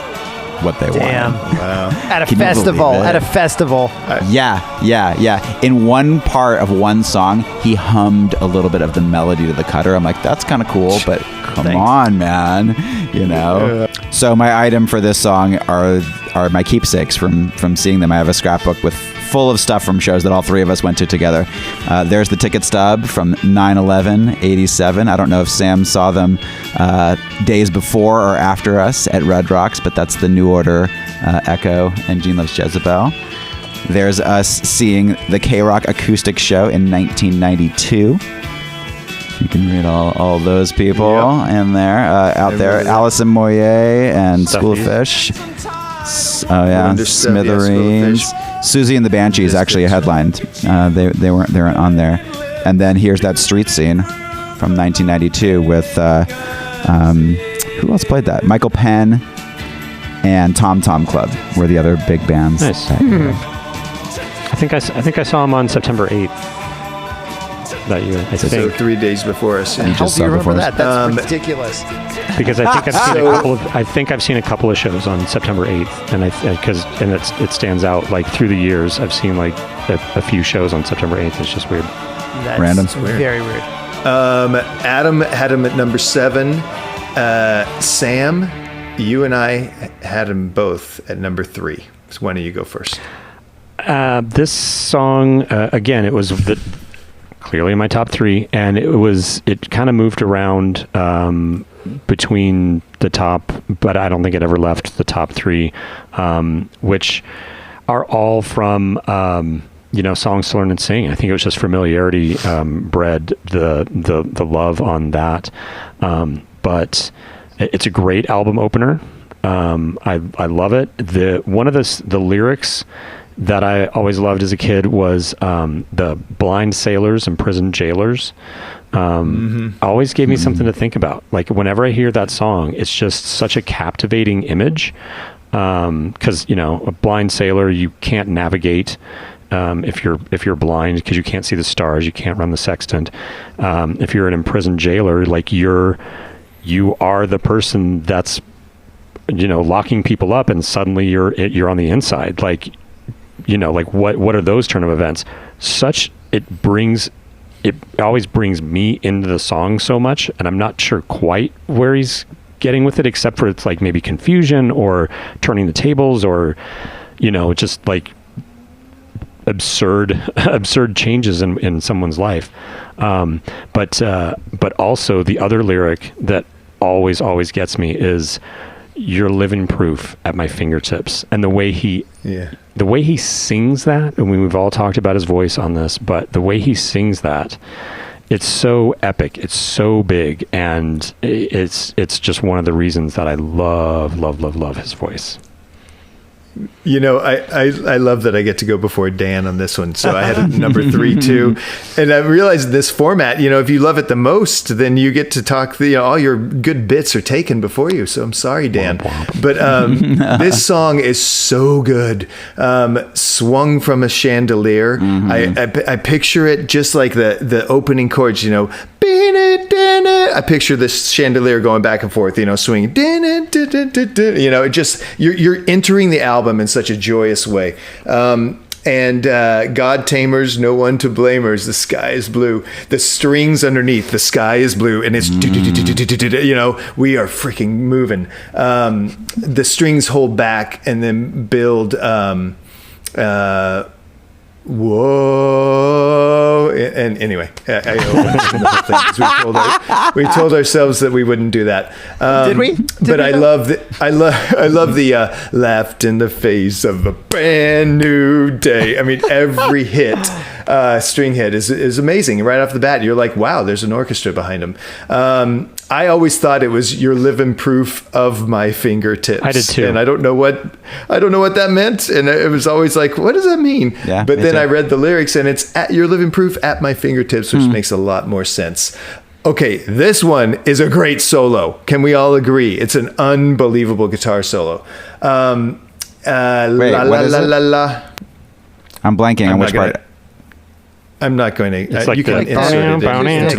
what they wanted. Wow. At a festival. Yeah. In one part of one song, he hummed a little bit of the melody to the cutter. I'm like, that's kind of cool, but come on, man. Yeah. So my item for this song are my keepsakes from seeing them. I have a scrapbook full of stuff from shows that all 3 of us went to together. There's the ticket stub from 9/11/87. I don't know if Sam saw them days before or after us at Red Rocks, but that's the New Order, Echo, and Gene Loves Jezebel. There's us seeing the K-Rock acoustic show in 1992. You can read all those people in there. Out there, Alison Moyet and School of Fish. Oh yeah, Smithereens. Susie and the Banshees actually headlined. They weren't on there. And then here's that street scene. from 1992 with who else played that? Michael Penn and Tom Tom Club were the other big bands. Nice. I think I saw him on September 8th that year. I So think 3 days before us. You How just do you saw before remember us. that? That's ridiculous. because I've seen a couple of shows on September 8th, and it stands out. Like through the years, I've seen like a few shows on September 8th. It's just weird. That's Random. very weird. Adam had him at number 7. Sam, you and I had him both at number 3. So why don't you go first? This song, again, it was clearly in my top 3, and it kind of moved around between the top, but I don't think it ever left the top 3, which are all from songs to learn and sing. I think it was just familiarity bred the love on that, but it's a great album opener. I love it. One of the lyrics that I always loved as a kid was the blind sailors and prison jailers. Always gave me something to think about. Like whenever I hear that song, it's just such a captivating image. Because a blind sailor, you can't navigate if you're blind, because you can't see the stars, you can't run the sextant. If you're an imprisoned jailer, like you are the person that's locking people up, and suddenly you're on the inside. Like what are those turn of events? It always brings me into the song so much, and I'm not sure quite where he's getting with it, except for it's like maybe confusion or turning the tables, or just like absurd changes in someone's life. But also the other lyric that always gets me is, "You're living proof at my fingertips." And the way he sings that, and we've all talked about his voice on this, but the way he sings that, it's so epic, it's so big, and it's just one of the reasons that I love his voice. I love that I get to go before Dan on this one. So I had a number 3 too. And I realized this format, if you love it the most, then you get to talk, all your good bits are taken before you. So I'm sorry, Dan. But this song is so good. Swung from a chandelier. I picture it just like the opening chords, I picture this chandelier going back and forth, swinging. It just, you're entering the album in such a joyous way. And God tamers, no one to blamers. The sky is blue. The strings underneath, the sky is blue, and it's we are freaking moving. The strings hold back and then build. Whoa! And anyway, we told ourselves that we wouldn't do that. Did we? But I love the left in the face of a brand new day. I mean, every hit, string hit is amazing. Right off the bat, you're like, wow, there's an orchestra behind them. I always thought it was "You're living proof of my fingertips." I did too, and I don't know what that meant, and it was always like, what does that mean? Yeah, but then too. I read the lyrics, and it's "You're living proof at my fingertips," which makes a lot more sense. Okay, this one is a great solo. Can we all agree? It's an unbelievable guitar solo. Wait, La what is la it? la la. I'm blanking on which part. I'm not going to. It's like you can the insert it into the podcast.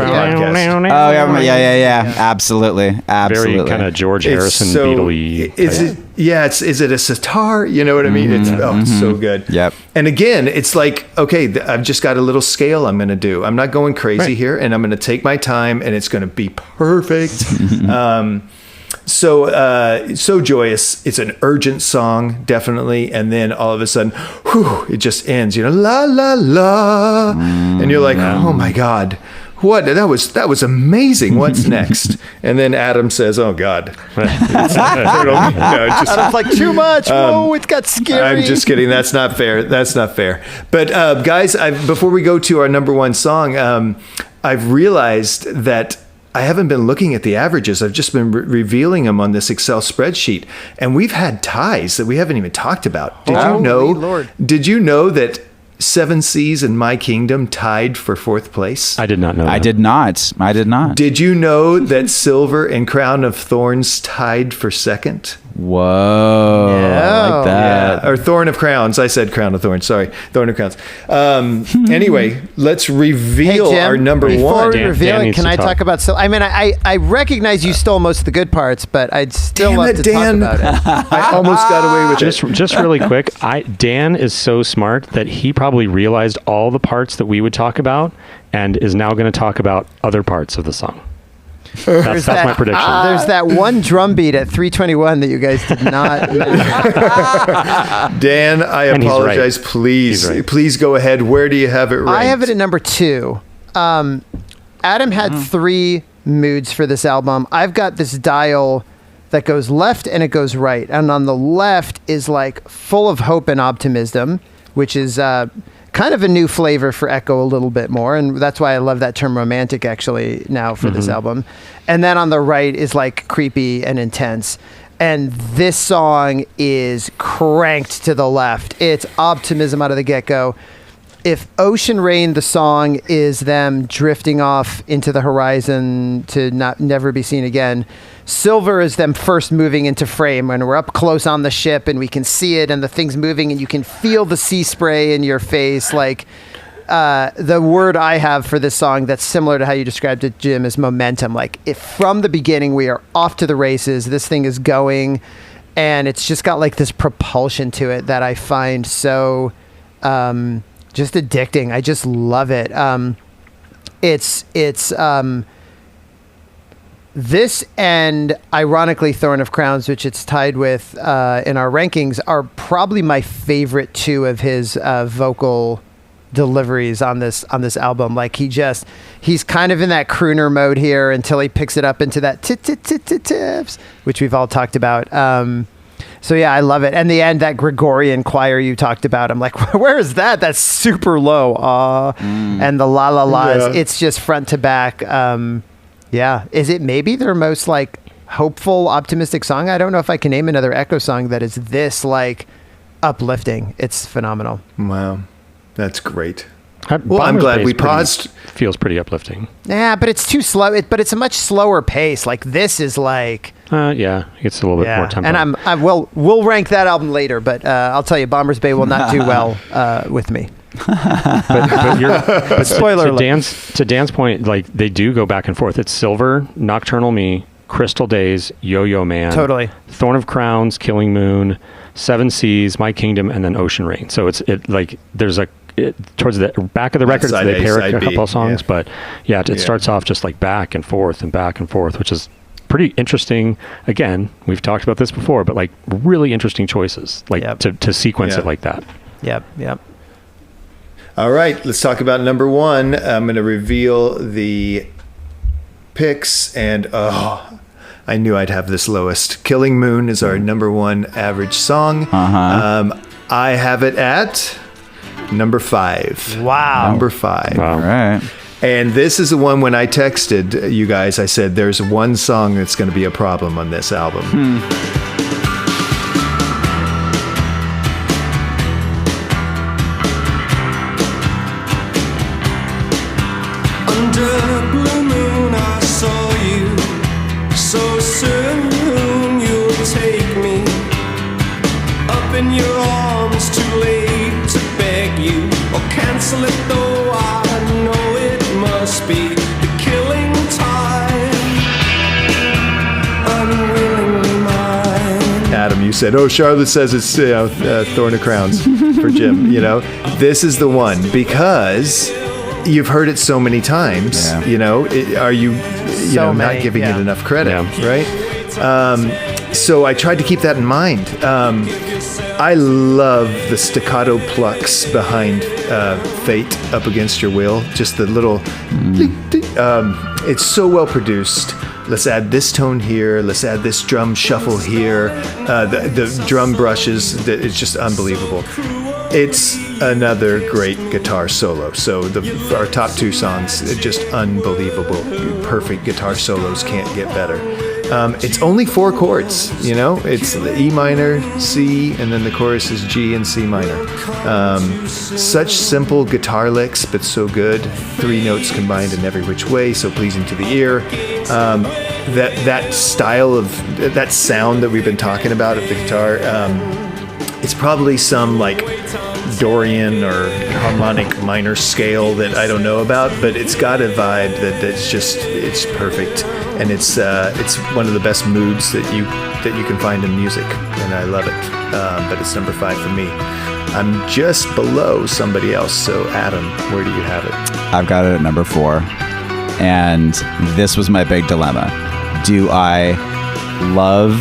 Oh yeah. Absolutely. Very kind of George Harrison Beatle-y. Is it a sitar? You know what I mean? It's so good. Yep. And again, it's like, okay, I've just got a little scale I'm going to do. I'm not going crazy here, and I'm going to take my time, and it's going to be perfect. So joyous. It's an urgent song, definitely. And then all of a sudden, it just ends, la, la, la. And you're like, oh my God, what? That was amazing. What's next? And then Adam says, oh God. Adam's like, too much. Whoa, it got scary. I'm just kidding. That's not fair. But guys, before we go to our number 1 song, I've realized that I haven't been looking at the averages. I've just been revealing them on this Excel spreadsheet, and we've had ties that we haven't even talked about. Did you know? Lord. Did you know that Seven Seas and My Kingdom tied for fourth place? I did not know that. I did not. Did you know that Silver and Crown of Thorns tied for second? Whoa. I like that. Or Thorn of Crowns. I said Crown of Thorns. Sorry. Thorn of Crowns. Anyway, let's reveal Jim, our number before one. we reveal Dan it, needs can to I talk. talk about... I mean, I recognize you stole most of the good parts, but I'd still Damn love it, to Dan. talk about it. I almost got away with it. Just really quick, Dan is so smart that he probably realized all the parts that we would talk about and is now going to talk about other parts of the song. That's my prediction. There's that one drum beat at 321 that you guys did not mention. Dan, I And he's apologize. right. Please, He's right. please go ahead. Where do you have it ranked? I have it at number 2. Adam had 3 moods for this album. I've got this dial that goes left and it goes right. And on the left is like full of hope and optimism, which is kind of a new flavor for Echo a little bit more. And that's why I love that term romantic actually now for this album. And then on the right is like creepy and intense. And this song is cranked to the left. It's optimism out of the get-go. If Ocean Rain, the song, is them drifting off into the horizon to never be seen again, Silver is them first moving into frame when we're up close on the ship and we can see it and the thing's moving and you can feel the sea spray in your face. Like the word I have for this song that's similar to how you described it, Jim, is momentum. Like if from the beginning we are off to the races, this thing is going and it's just got like this propulsion to it that I find so just addicting. I just love it. It's this and ironically Thorn of Crowns, which it's tied with in our rankings, are probably my favorite 2 of his vocal deliveries on this album. Like he's kind of in that crooner mode here until he picks it up into that tips, which we've all talked about. So yeah, I love it. And the end, that Gregorian choir you talked about, I'm like, where is that? That's super low. And the la la la's, Yeah. it's just front to back. Yeah. Is it maybe their most like hopeful, optimistic song? I don't know if I can name another Echo song that is this like uplifting. It's phenomenal. Wow. That's great. Well, Well, I'm glad we paused. Feels pretty uplifting. Yeah, but it's too slow. But it's a much slower pace. Like this is like, Yeah, it's a little bit more tempo. and we'll rank that album later. But I'll tell you, Bombers Bay will not do well with me. but Spoiler to alert. to Dan's point, like they do go back and forth. It's Silver, Nocturnal Me, Crystal Days, Yo-Yo Man, Totally. Thorn of Crowns, Killing Moon, Seven Seas, My Kingdom, and then Ocean Rain. So there's towards the back of the records Side they A, pair side a couple B, of songs, yeah. but it starts off just like back and forth, which is pretty interesting. Again, we've talked about this before, but like really interesting choices, like Yep. to sequence Yeah. it like that. Yep. All right, let's talk about number 1. I'm going to reveal the picks, and I knew I'd have this lowest. Killing Moon is our number 1 average song. I have it at number 5. Wow. Number 5. Wow. All right. And this is the one when I texted you guys, I said, there's one song that's going to be a problem on this album. Under blue moon I saw you. So soon you'll take me up in your arms. Too late to beg you or cancel it, though I know it must be the killing time. Unwillingly mine. Adam, you said, Charlotte says it's Thorn of Crowns for Jim. This is the one because you've heard it so many times. Yeah. Are you So not many, giving yeah. it enough credit, Yeah. right? So I tried to keep that in mind. I love the staccato plucks behind Fate Up Against Your Will. Just the little... it's so well produced. Let's add this tone here. Let's add this drum shuffle here. The drum brushes, it's just unbelievable. It's another great guitar solo. So our top 2 songs, just unbelievable. Perfect guitar solos, can't get better. It's only 4 chords, you know? It's the E minor, C, and then the chorus is G and C minor. Such simple guitar licks, but so good. 3 notes combined in every which way, so pleasing to the ear. That style of, that sound that we've been talking about of the guitar, it's probably some like Dorian or harmonic minor scale that I don't know about, but it's got a vibe that's just, it's perfect, and it's one of the best moods that you can find in music, and I love it. But it's number 5 for me. I'm just below somebody else, so Adam, where do you have it? I've got it at number 4, and this was my big dilemma. Do I love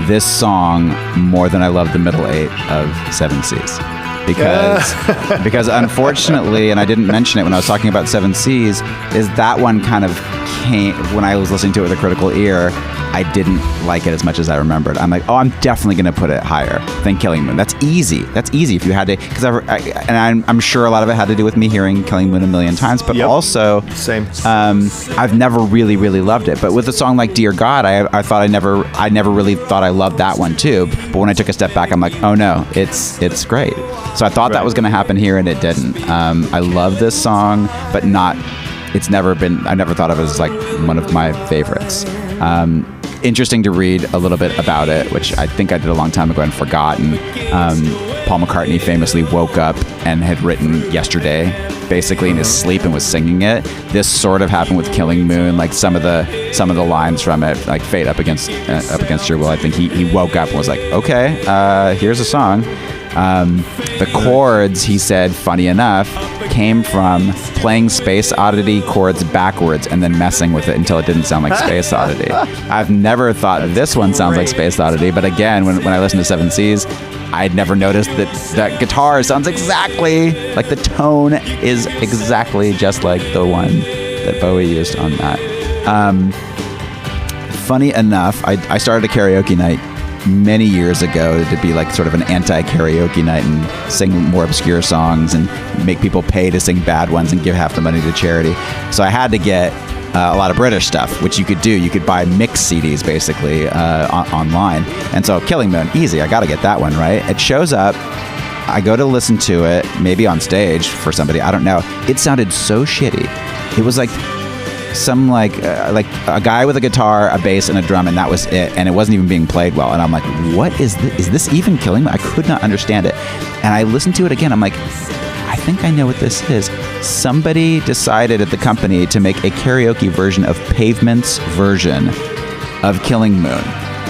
this song more than I love the middle 8 of 7 Seas? Because unfortunately, and I didn't mention it when I was talking about 7 Seas, is that one kind of came, when I was listening to it with a critical ear, I didn't like it as much as I remembered. I'm like, oh, I'm definitely going to put it higher than Killing Moon. That's easy. That's easy if you had to, because I'm sure a lot of it had to do with me hearing Killing Moon a million times, but also, same. I've never really loved it. But with a song like Dear God, I thought I never really thought I loved that one too. But when I took a step back, I'm like, oh no, it's great. So I thought that was going to happen here, and it didn't. I love this song, but it's never been, I never thought of it as like one of my favorites. Interesting to read a little bit about it, which I think I did a long time ago and forgotten. Paul McCartney famously woke up and had written Yesterday basically in his sleep and was singing it. This sort of happened with Killing Moon, like some of the lines from it, like Fate Up Against Your Will. I think he woke up and was like, okay, here's a song. The chords, he said, funny enough, came from playing Space Oddity chords backwards and then messing with it until it didn't sound like Space Oddity. I've never thought this one sounds like Space Oddity, but again, when I listened to 7 Seas, I'd never noticed that guitar sounds exactly like the tone is exactly just like the one that Bowie used on that. Funny enough, I started a karaoke night many years ago to be like sort of an anti-karaoke night and sing more obscure songs and make people pay to sing bad ones and give half the money to charity. So I had to get a lot of British stuff, which you could do. You could buy mix CDs basically online. And so Killing Moon, easy. I got to get that one, right? It shows up. I go to listen to it, maybe on stage for somebody. I don't know. It sounded so shitty. It was like some like a guy with a guitar, a bass, and a drum, and that was it. And it wasn't even being played well. And I'm like, what is this? Is this even Killing Me? I could not understand it. And I listened to it again. I'm like, I think I know what this is. Somebody decided at the company to make a karaoke version of Pavement's version of Killing Moon.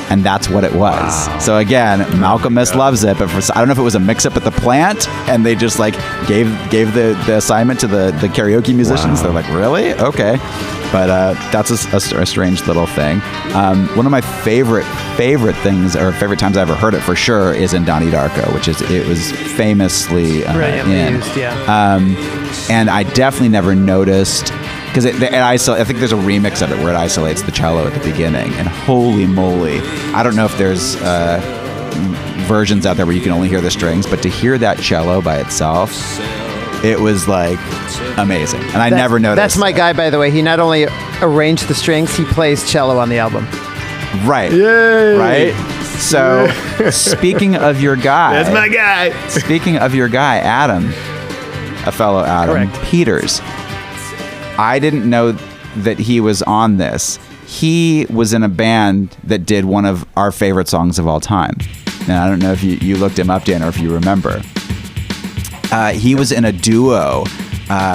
And that's what it was. Wow. So again, Malcolm S. loves it, but I don't know if it was a mix-up at the plant, and they just like gave the assignment to the karaoke musicians. Wow. They're like, really? Okay. But that's a strange little thing. One of my favorite things, or favorite times I ever heard it for sure, is in Donnie Darko, which is it was famously used, yeah. And I definitely never noticed. Because I think there's a remix of it where it isolates the cello at the beginning, and holy moly, I don't know if there's versions out there where you can only hear the strings, but to hear that cello by itself, it was like amazing, and I never noticed. That's my guy, by the way. He not only arranged the strings, he plays cello on the album. Right. Yay. Right. So, speaking of your guy, that's my guy. Speaking of your guy, Adam, a fellow Adam Correct. Peters. I didn't know that he was on this. He was in a band that did one of our favorite songs of all time. And I don't know if you looked him up, Dan, or if you remember. He was in a duo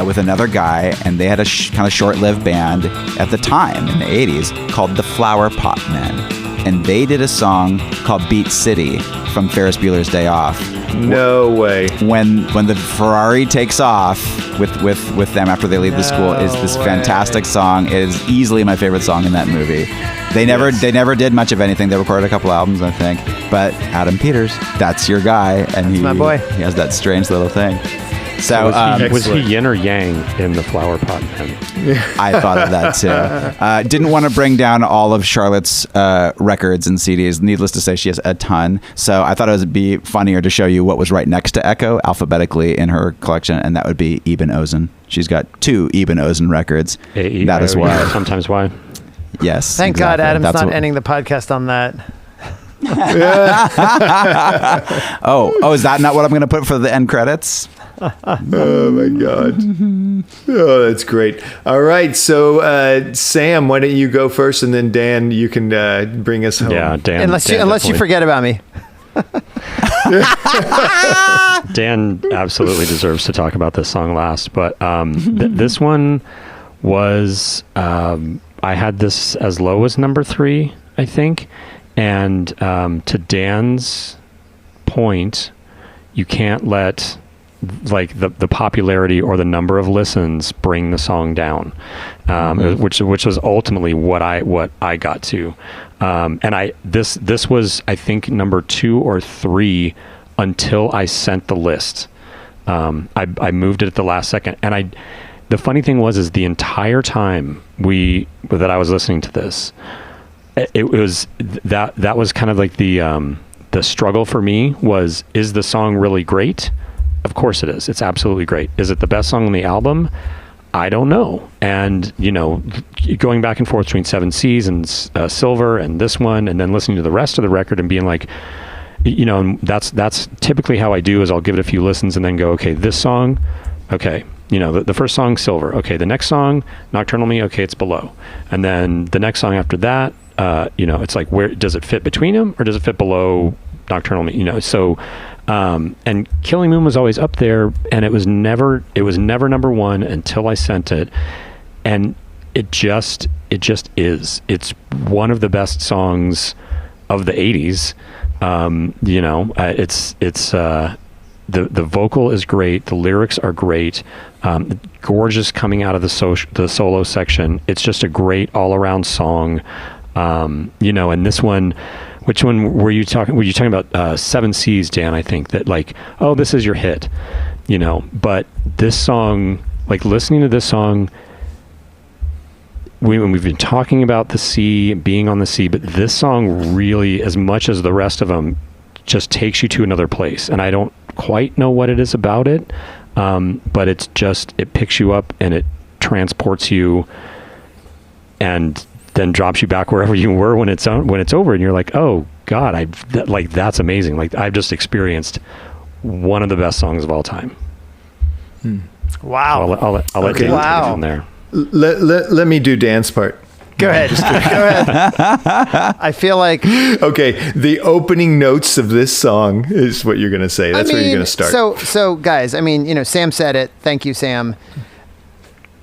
with another guy, and they had a kind of short-lived band at the time in the 80s called the Flower Pot Men. And they did a song called Beat City from Ferris Bueller's Day Off. No way. When the Ferrari takes off with them after they leave the school is this fantastic song. It is easily my favorite song in that movie. They never did much of anything. They recorded a couple albums, I think. But Adam Peters, that's your guy, and he's my boy. He has that strange little thing. So was he yin or yang in the Flower Pot Men? I thought of that too. Didn't want to bring down all of Charlotte's records and CDs. Needless to say, she has a ton. So I thought it would be funnier to show you what was right next to Echo alphabetically in her collection, and that would be Eben Ozen. She's got 2 Eben Ozen records. A-E, that is why. Sometimes why. Yes. Thank God exactly. Adam's That's not what- ending the podcast on that. Oh, is that not what I'm going to put for the end credits? Oh my God. Oh, that's great. All right. So, Sam, why don't you go first, and then Dan, you can bring us home. Yeah, Dan. Unless you definitely- forget about me. Dan absolutely deserves to talk about this song last, but this one was I had this as low as number 3, I think, and to Dan's point, you can't let like the popularity or the number of listens bring the song down, which was ultimately what I got to, and this was I think number 2 or 3 until I sent the list. I moved it at the last second, and the funny thing was the entire time that I was listening to this, it was that was kind of like the struggle for me was, is the song really great? Of course it is. It's absolutely great. Is it the best song on the album? I don't know. And, going back and forth between 7 Seas and Silver and this one, and then listening to the rest of the record and being like, and that's typically how I do is I'll give it a few listens and then go, okay, this song, okay, the first song, Silver. Okay, the next song, Nocturnal Me, okay, it's below. And then the next song after that, it's like, where does it fit between them or does it fit below Nocturnal Me? So, and Killing Moon was always up there, and it was never number 1 until I sent it. And it just is. It's one of the best songs of the 80s. The vocal is great. The lyrics are great. Gorgeous coming out of the solo section. It's just a great all around song. And this one, which one were you talking? Were you talking about 7 Seas, Dan? I think that like, oh, this is your hit, But this song, like listening to this song, we've been talking about the sea, being on the sea, but this song really, as much as the rest of them, just takes you to another place. And I don't quite know what it is about it, but it picks you up and it transports you, and then drops you back wherever you were when it's over, and you're like, oh God, that's amazing. Like I've just experienced one of the best songs of all time. Wow. I'll let Dan take it from there. Let me do Dan's part. Go ahead. Go ahead. I feel like Okay, the opening notes of this song is what you're going to say. That's where you're going to start. So guys, Sam said it. Thank you, Sam.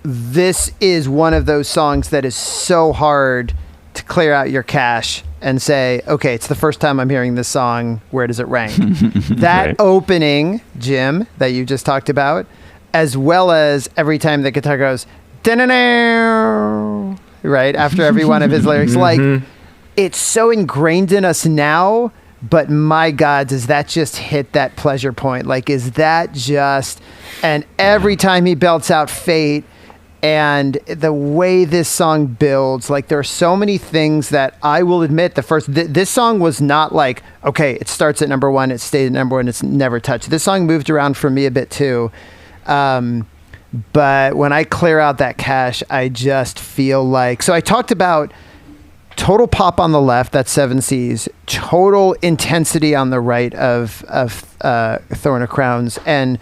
This is one of those songs that is so hard to clear out your cache and say, okay, it's the first time I'm hearing this song. Where does it rank? That Right. opening, Jim, that you just talked about, as well as every time the guitar goes, "Da-na-na," right after every one of his lyrics, like it's so ingrained in us now. But my God, does that just hit that pleasure point? Like, is that just? And every time he belts out Fate, and the way this song builds, like there are so many things that I will admit this song was not like, okay, it starts at number 1, it stayed at number 1, it's never touched. This song moved around for me a bit too. But when I clear out that cache, I just feel like, so I talked about total pop on the left, that's 7 Seas, total intensity on the right of Thorn of Crowns. And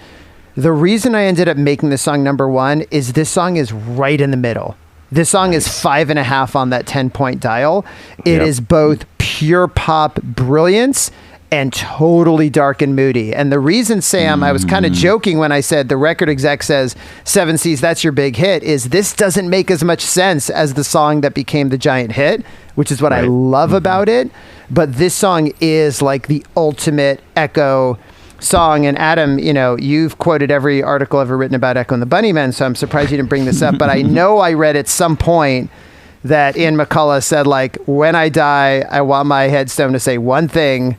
the reason I ended up making this song number 1 is this song is right in the middle. This song is 5.5 on that 10-point dial. It is both pure pop brilliance and totally dark and moody. And the reason, Sam, I was kind of joking when I said the record exec says 7 Seas, that's your big hit, is this doesn't make as much sense as the song that became the giant hit, which is what I love about it. But this song is like the ultimate Echo song. And Adam, you've quoted every article ever written about Echo and the Bunnymen, so I'm surprised you didn't bring this up. But I know I read at some point that Ian McCulloch said, like, when I die, I want my headstone to say one thing: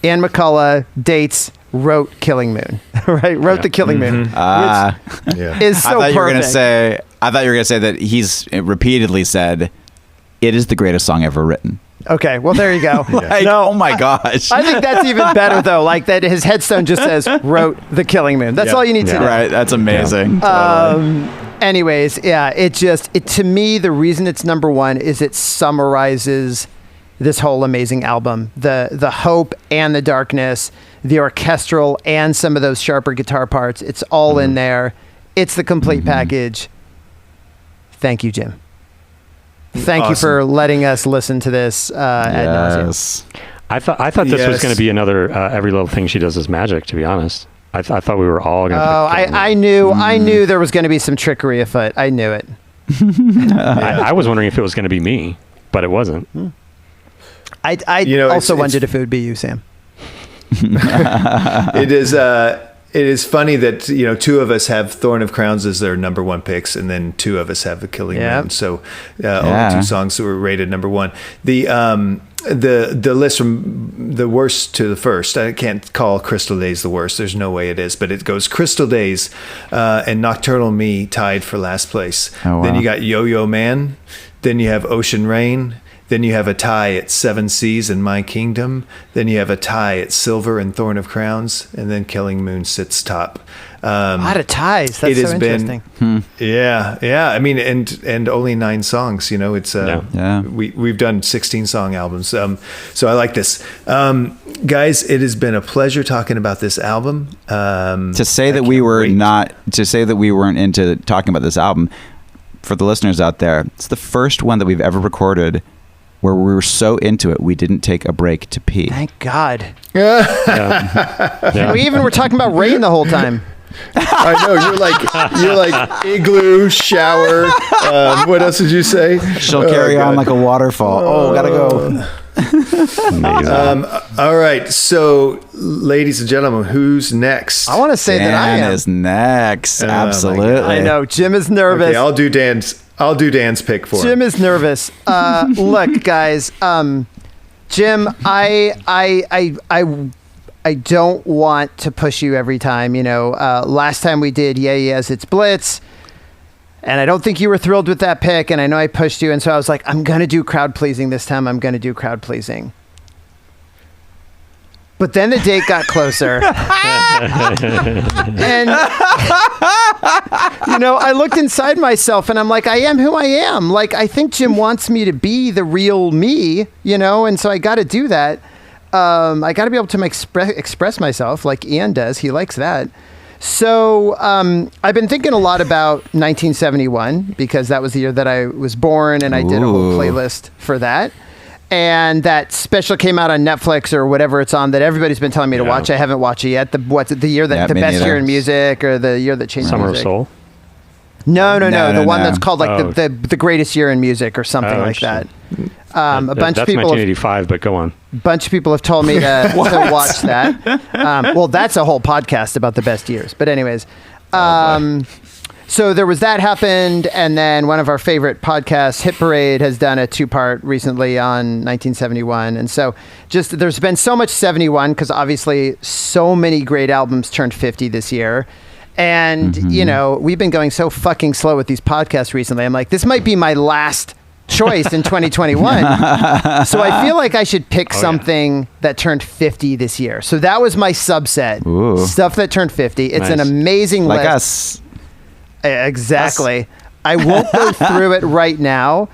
Ian McCulloch dates wrote Killing Moon, right? Wrote the Killing Moon, which is so I thought perfect. you were going to say that he's repeatedly said it is the greatest song ever written. Okay, well, there you go. Like, No, oh my gosh. I think that's even better, though. Like that his headstone just says wrote the Killing Moon. That's all you need to know. Right, that's amazing. Anyways, yeah, it to me, the reason it's number one is it summarizes this whole amazing album. The hope and the darkness, the orchestral and some of those sharper guitar parts. It's all in there. It's the complete package. Thank you, Jim. Thank you for letting us listen to this ad nauseum. I thought this was going to be another Every Little Thing She Does Is Magic, to be honest. I thought we were all going to I knew there was going to be some trickery afoot. I knew it. I was wondering if it was going to be me, but it wasn't. I also wondered if it would be you, Sam. It is funny that, two of us have Thorn of Crowns as their number one picks, and then two of us have The Killing Moon. So only two songs that were rated number one. The list from the worst to the first, I can't call Crystal Days the worst. There's no way it is, but it goes Crystal Days and Nocturnal Me tied for last place. Oh, wow. Then you got Yo-Yo Man. Then you have Ocean Rain. Then you have a tie at Seven Seas and My Kingdom. Then you have a tie at Silver and Thorn of Crowns. And then Killing Moon sits top. A lot of ties. That's so interesting. Yeah. I mean, and only 9 songs. It's we've done 16 song albums. So I like this, guys. It has been a pleasure talking about this album. To say that we weren't into talking about this album, for the listeners out there, it's the first one that we've ever recorded where we were so into it we didn't take a break to pee. Thank God. We even were talking about rain the whole time. I know, you're like igloo, shower. What else did you say? She'll carry on like a waterfall. Gotta go. All right, so ladies and gentlemen, who's next? I want to say that I am. Dan is next. Absolutely. I know Jim is nervous. Okay, I'll do Dan's pick for him. Jim is nervous. Look, guys. Jim, I don't want to push you every time. Last time we did Yes, It's Blitz, and I don't think you were thrilled with that pick, and I know I pushed you, and so I was like, I'm going to do crowd pleasing this time. I'm going to do crowd pleasing. But then the date got closer. And, I looked inside myself and I'm like, I am who I am. Like, I think Jim wants me to be the real me, and so I got to do that. I got to be able to express myself like Ian does. He likes that. So I've been thinking a lot about 1971 because that was the year that I was born, and I did a whole playlist for that. And that special came out on Netflix or whatever it's on that everybody's been telling me to watch. I haven't watched it yet. The year that the best year in music, or the year that changed Summer music. of Soul? No. The one that's called like the greatest year in music or something like that. A bunch of people. That's 1985, but go on. A bunch of people have told me to watch that. Well, that's a whole podcast about the best years. But anyways, so there was that happened, and then one of our favorite podcasts, Hit Parade, has done a 2-part recently on 1971. And so just there's been so much 71 because obviously so many great albums turned 50 this year. And, we've been going so fucking slow with these podcasts recently. I'm like, this might be my last choice in 2021. So I feel like I should pick something that turned 50 this year. So that was my subset. Stuff that turned 50. It's an amazing list. Like us. Exactly. I won't go through it right now.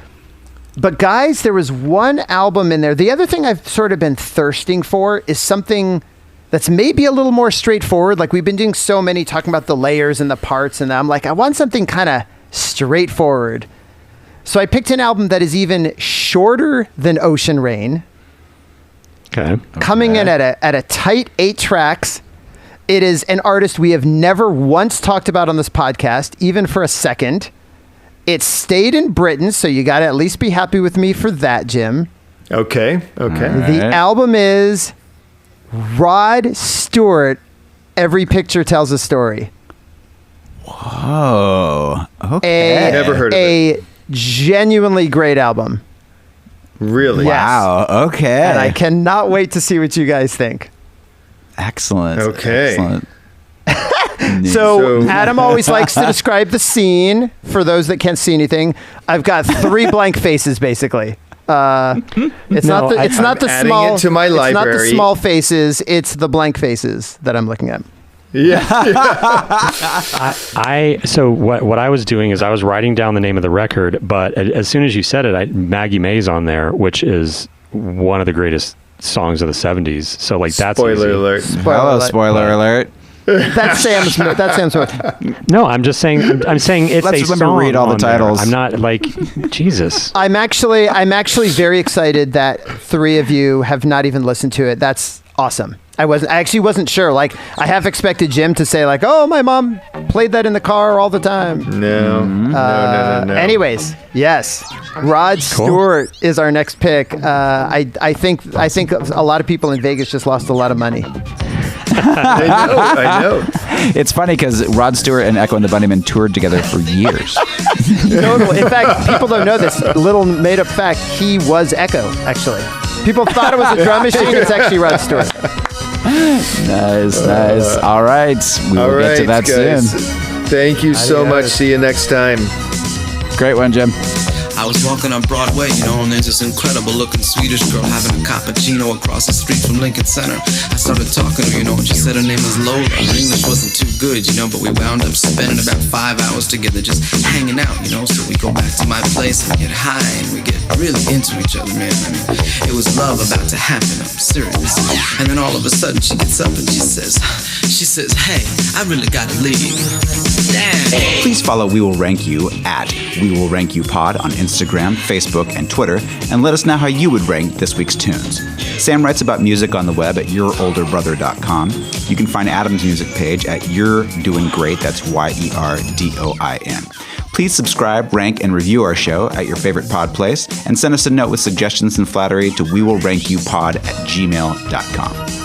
But guys, there was one album in there. The other thing I've sort of been thirsting for is something that's maybe a little more straightforward. Like we've been doing so many talking about the layers and the parts, and I'm like, I want something kind of straightforward. So I picked an album that is even shorter than Ocean Rain. Okay. Coming in at a tight 8 tracks. It is an artist we have never once talked about on this podcast, even for a second. It stayed in Britain, so you got to at least be happy with me for that, Jim. Okay. The album is Rod Stewart, Every Picture Tells a Story. Whoa. Okay. Never heard of it. A genuinely great album. Really? Yes. Wow. Okay. And I cannot wait to see what you guys think. Excellent. Okay. Excellent. So Adam always likes to describe the scene for those that can't see anything. I've got 3 blank faces, basically. It's not the small. It to my library. It's not the small faces. It's the blank faces that I'm looking at. So what I was doing is I was writing down the name of the record, but as soon as you said it, Maggie May's on there, which is one of the greatest songs of the 70s. So like that's Spoiler easy. alert. Spoiler alert. That's Sam's. No, I'm just saying. I'm saying it's Let's a remember song read all the on there. titles. I'm not like Jesus. I'm actually very excited that 3 of you have not even listened to it. That's awesome. I actually wasn't sure. Like, I half expected Jim to say like, "Oh, my mom played that in the car all the time." No. No. Anyways, yes, Rod Stewart is our next pick. I think a lot of people in Vegas just lost a lot of money. I know. It's funny because Rod Stewart and Echo and the Bunnymen toured together for years. Totally. In fact, people don't know this little made-up fact. He was Echo, actually. People thought it was a drum machine. It's actually Rod Stewart. Nice. All right. We will get to that guys. soon. Thank you so much. See you next time. Great one, Jim. I was walking on Broadway, and there's this incredible looking Swedish girl having a cappuccino across the street from Lincoln Center. I started talking to her, and she said her name was Lola. Her English wasn't too good, but we wound up spending about 5 hours together just hanging out, So we go back to my place and we get high and we get really into each other, man. I mean, it was love about to happen, I'm serious. And then all of a sudden she gets up and she says, "Hey, I really gotta leave." Damn. Please follow We Will Rank You at We Will Rank You Pod on Instagram, Facebook, and Twitter, and let us know how you would rank this week's tunes. Sam writes about music on the web at yourolderbrother.com. You can find Adam's music page at You're Doing Great, that's YERDOIN. Please subscribe, rank, and review our show at your favorite pod place, and send us a note with suggestions and flattery to wewillrankyoupod@gmail.com.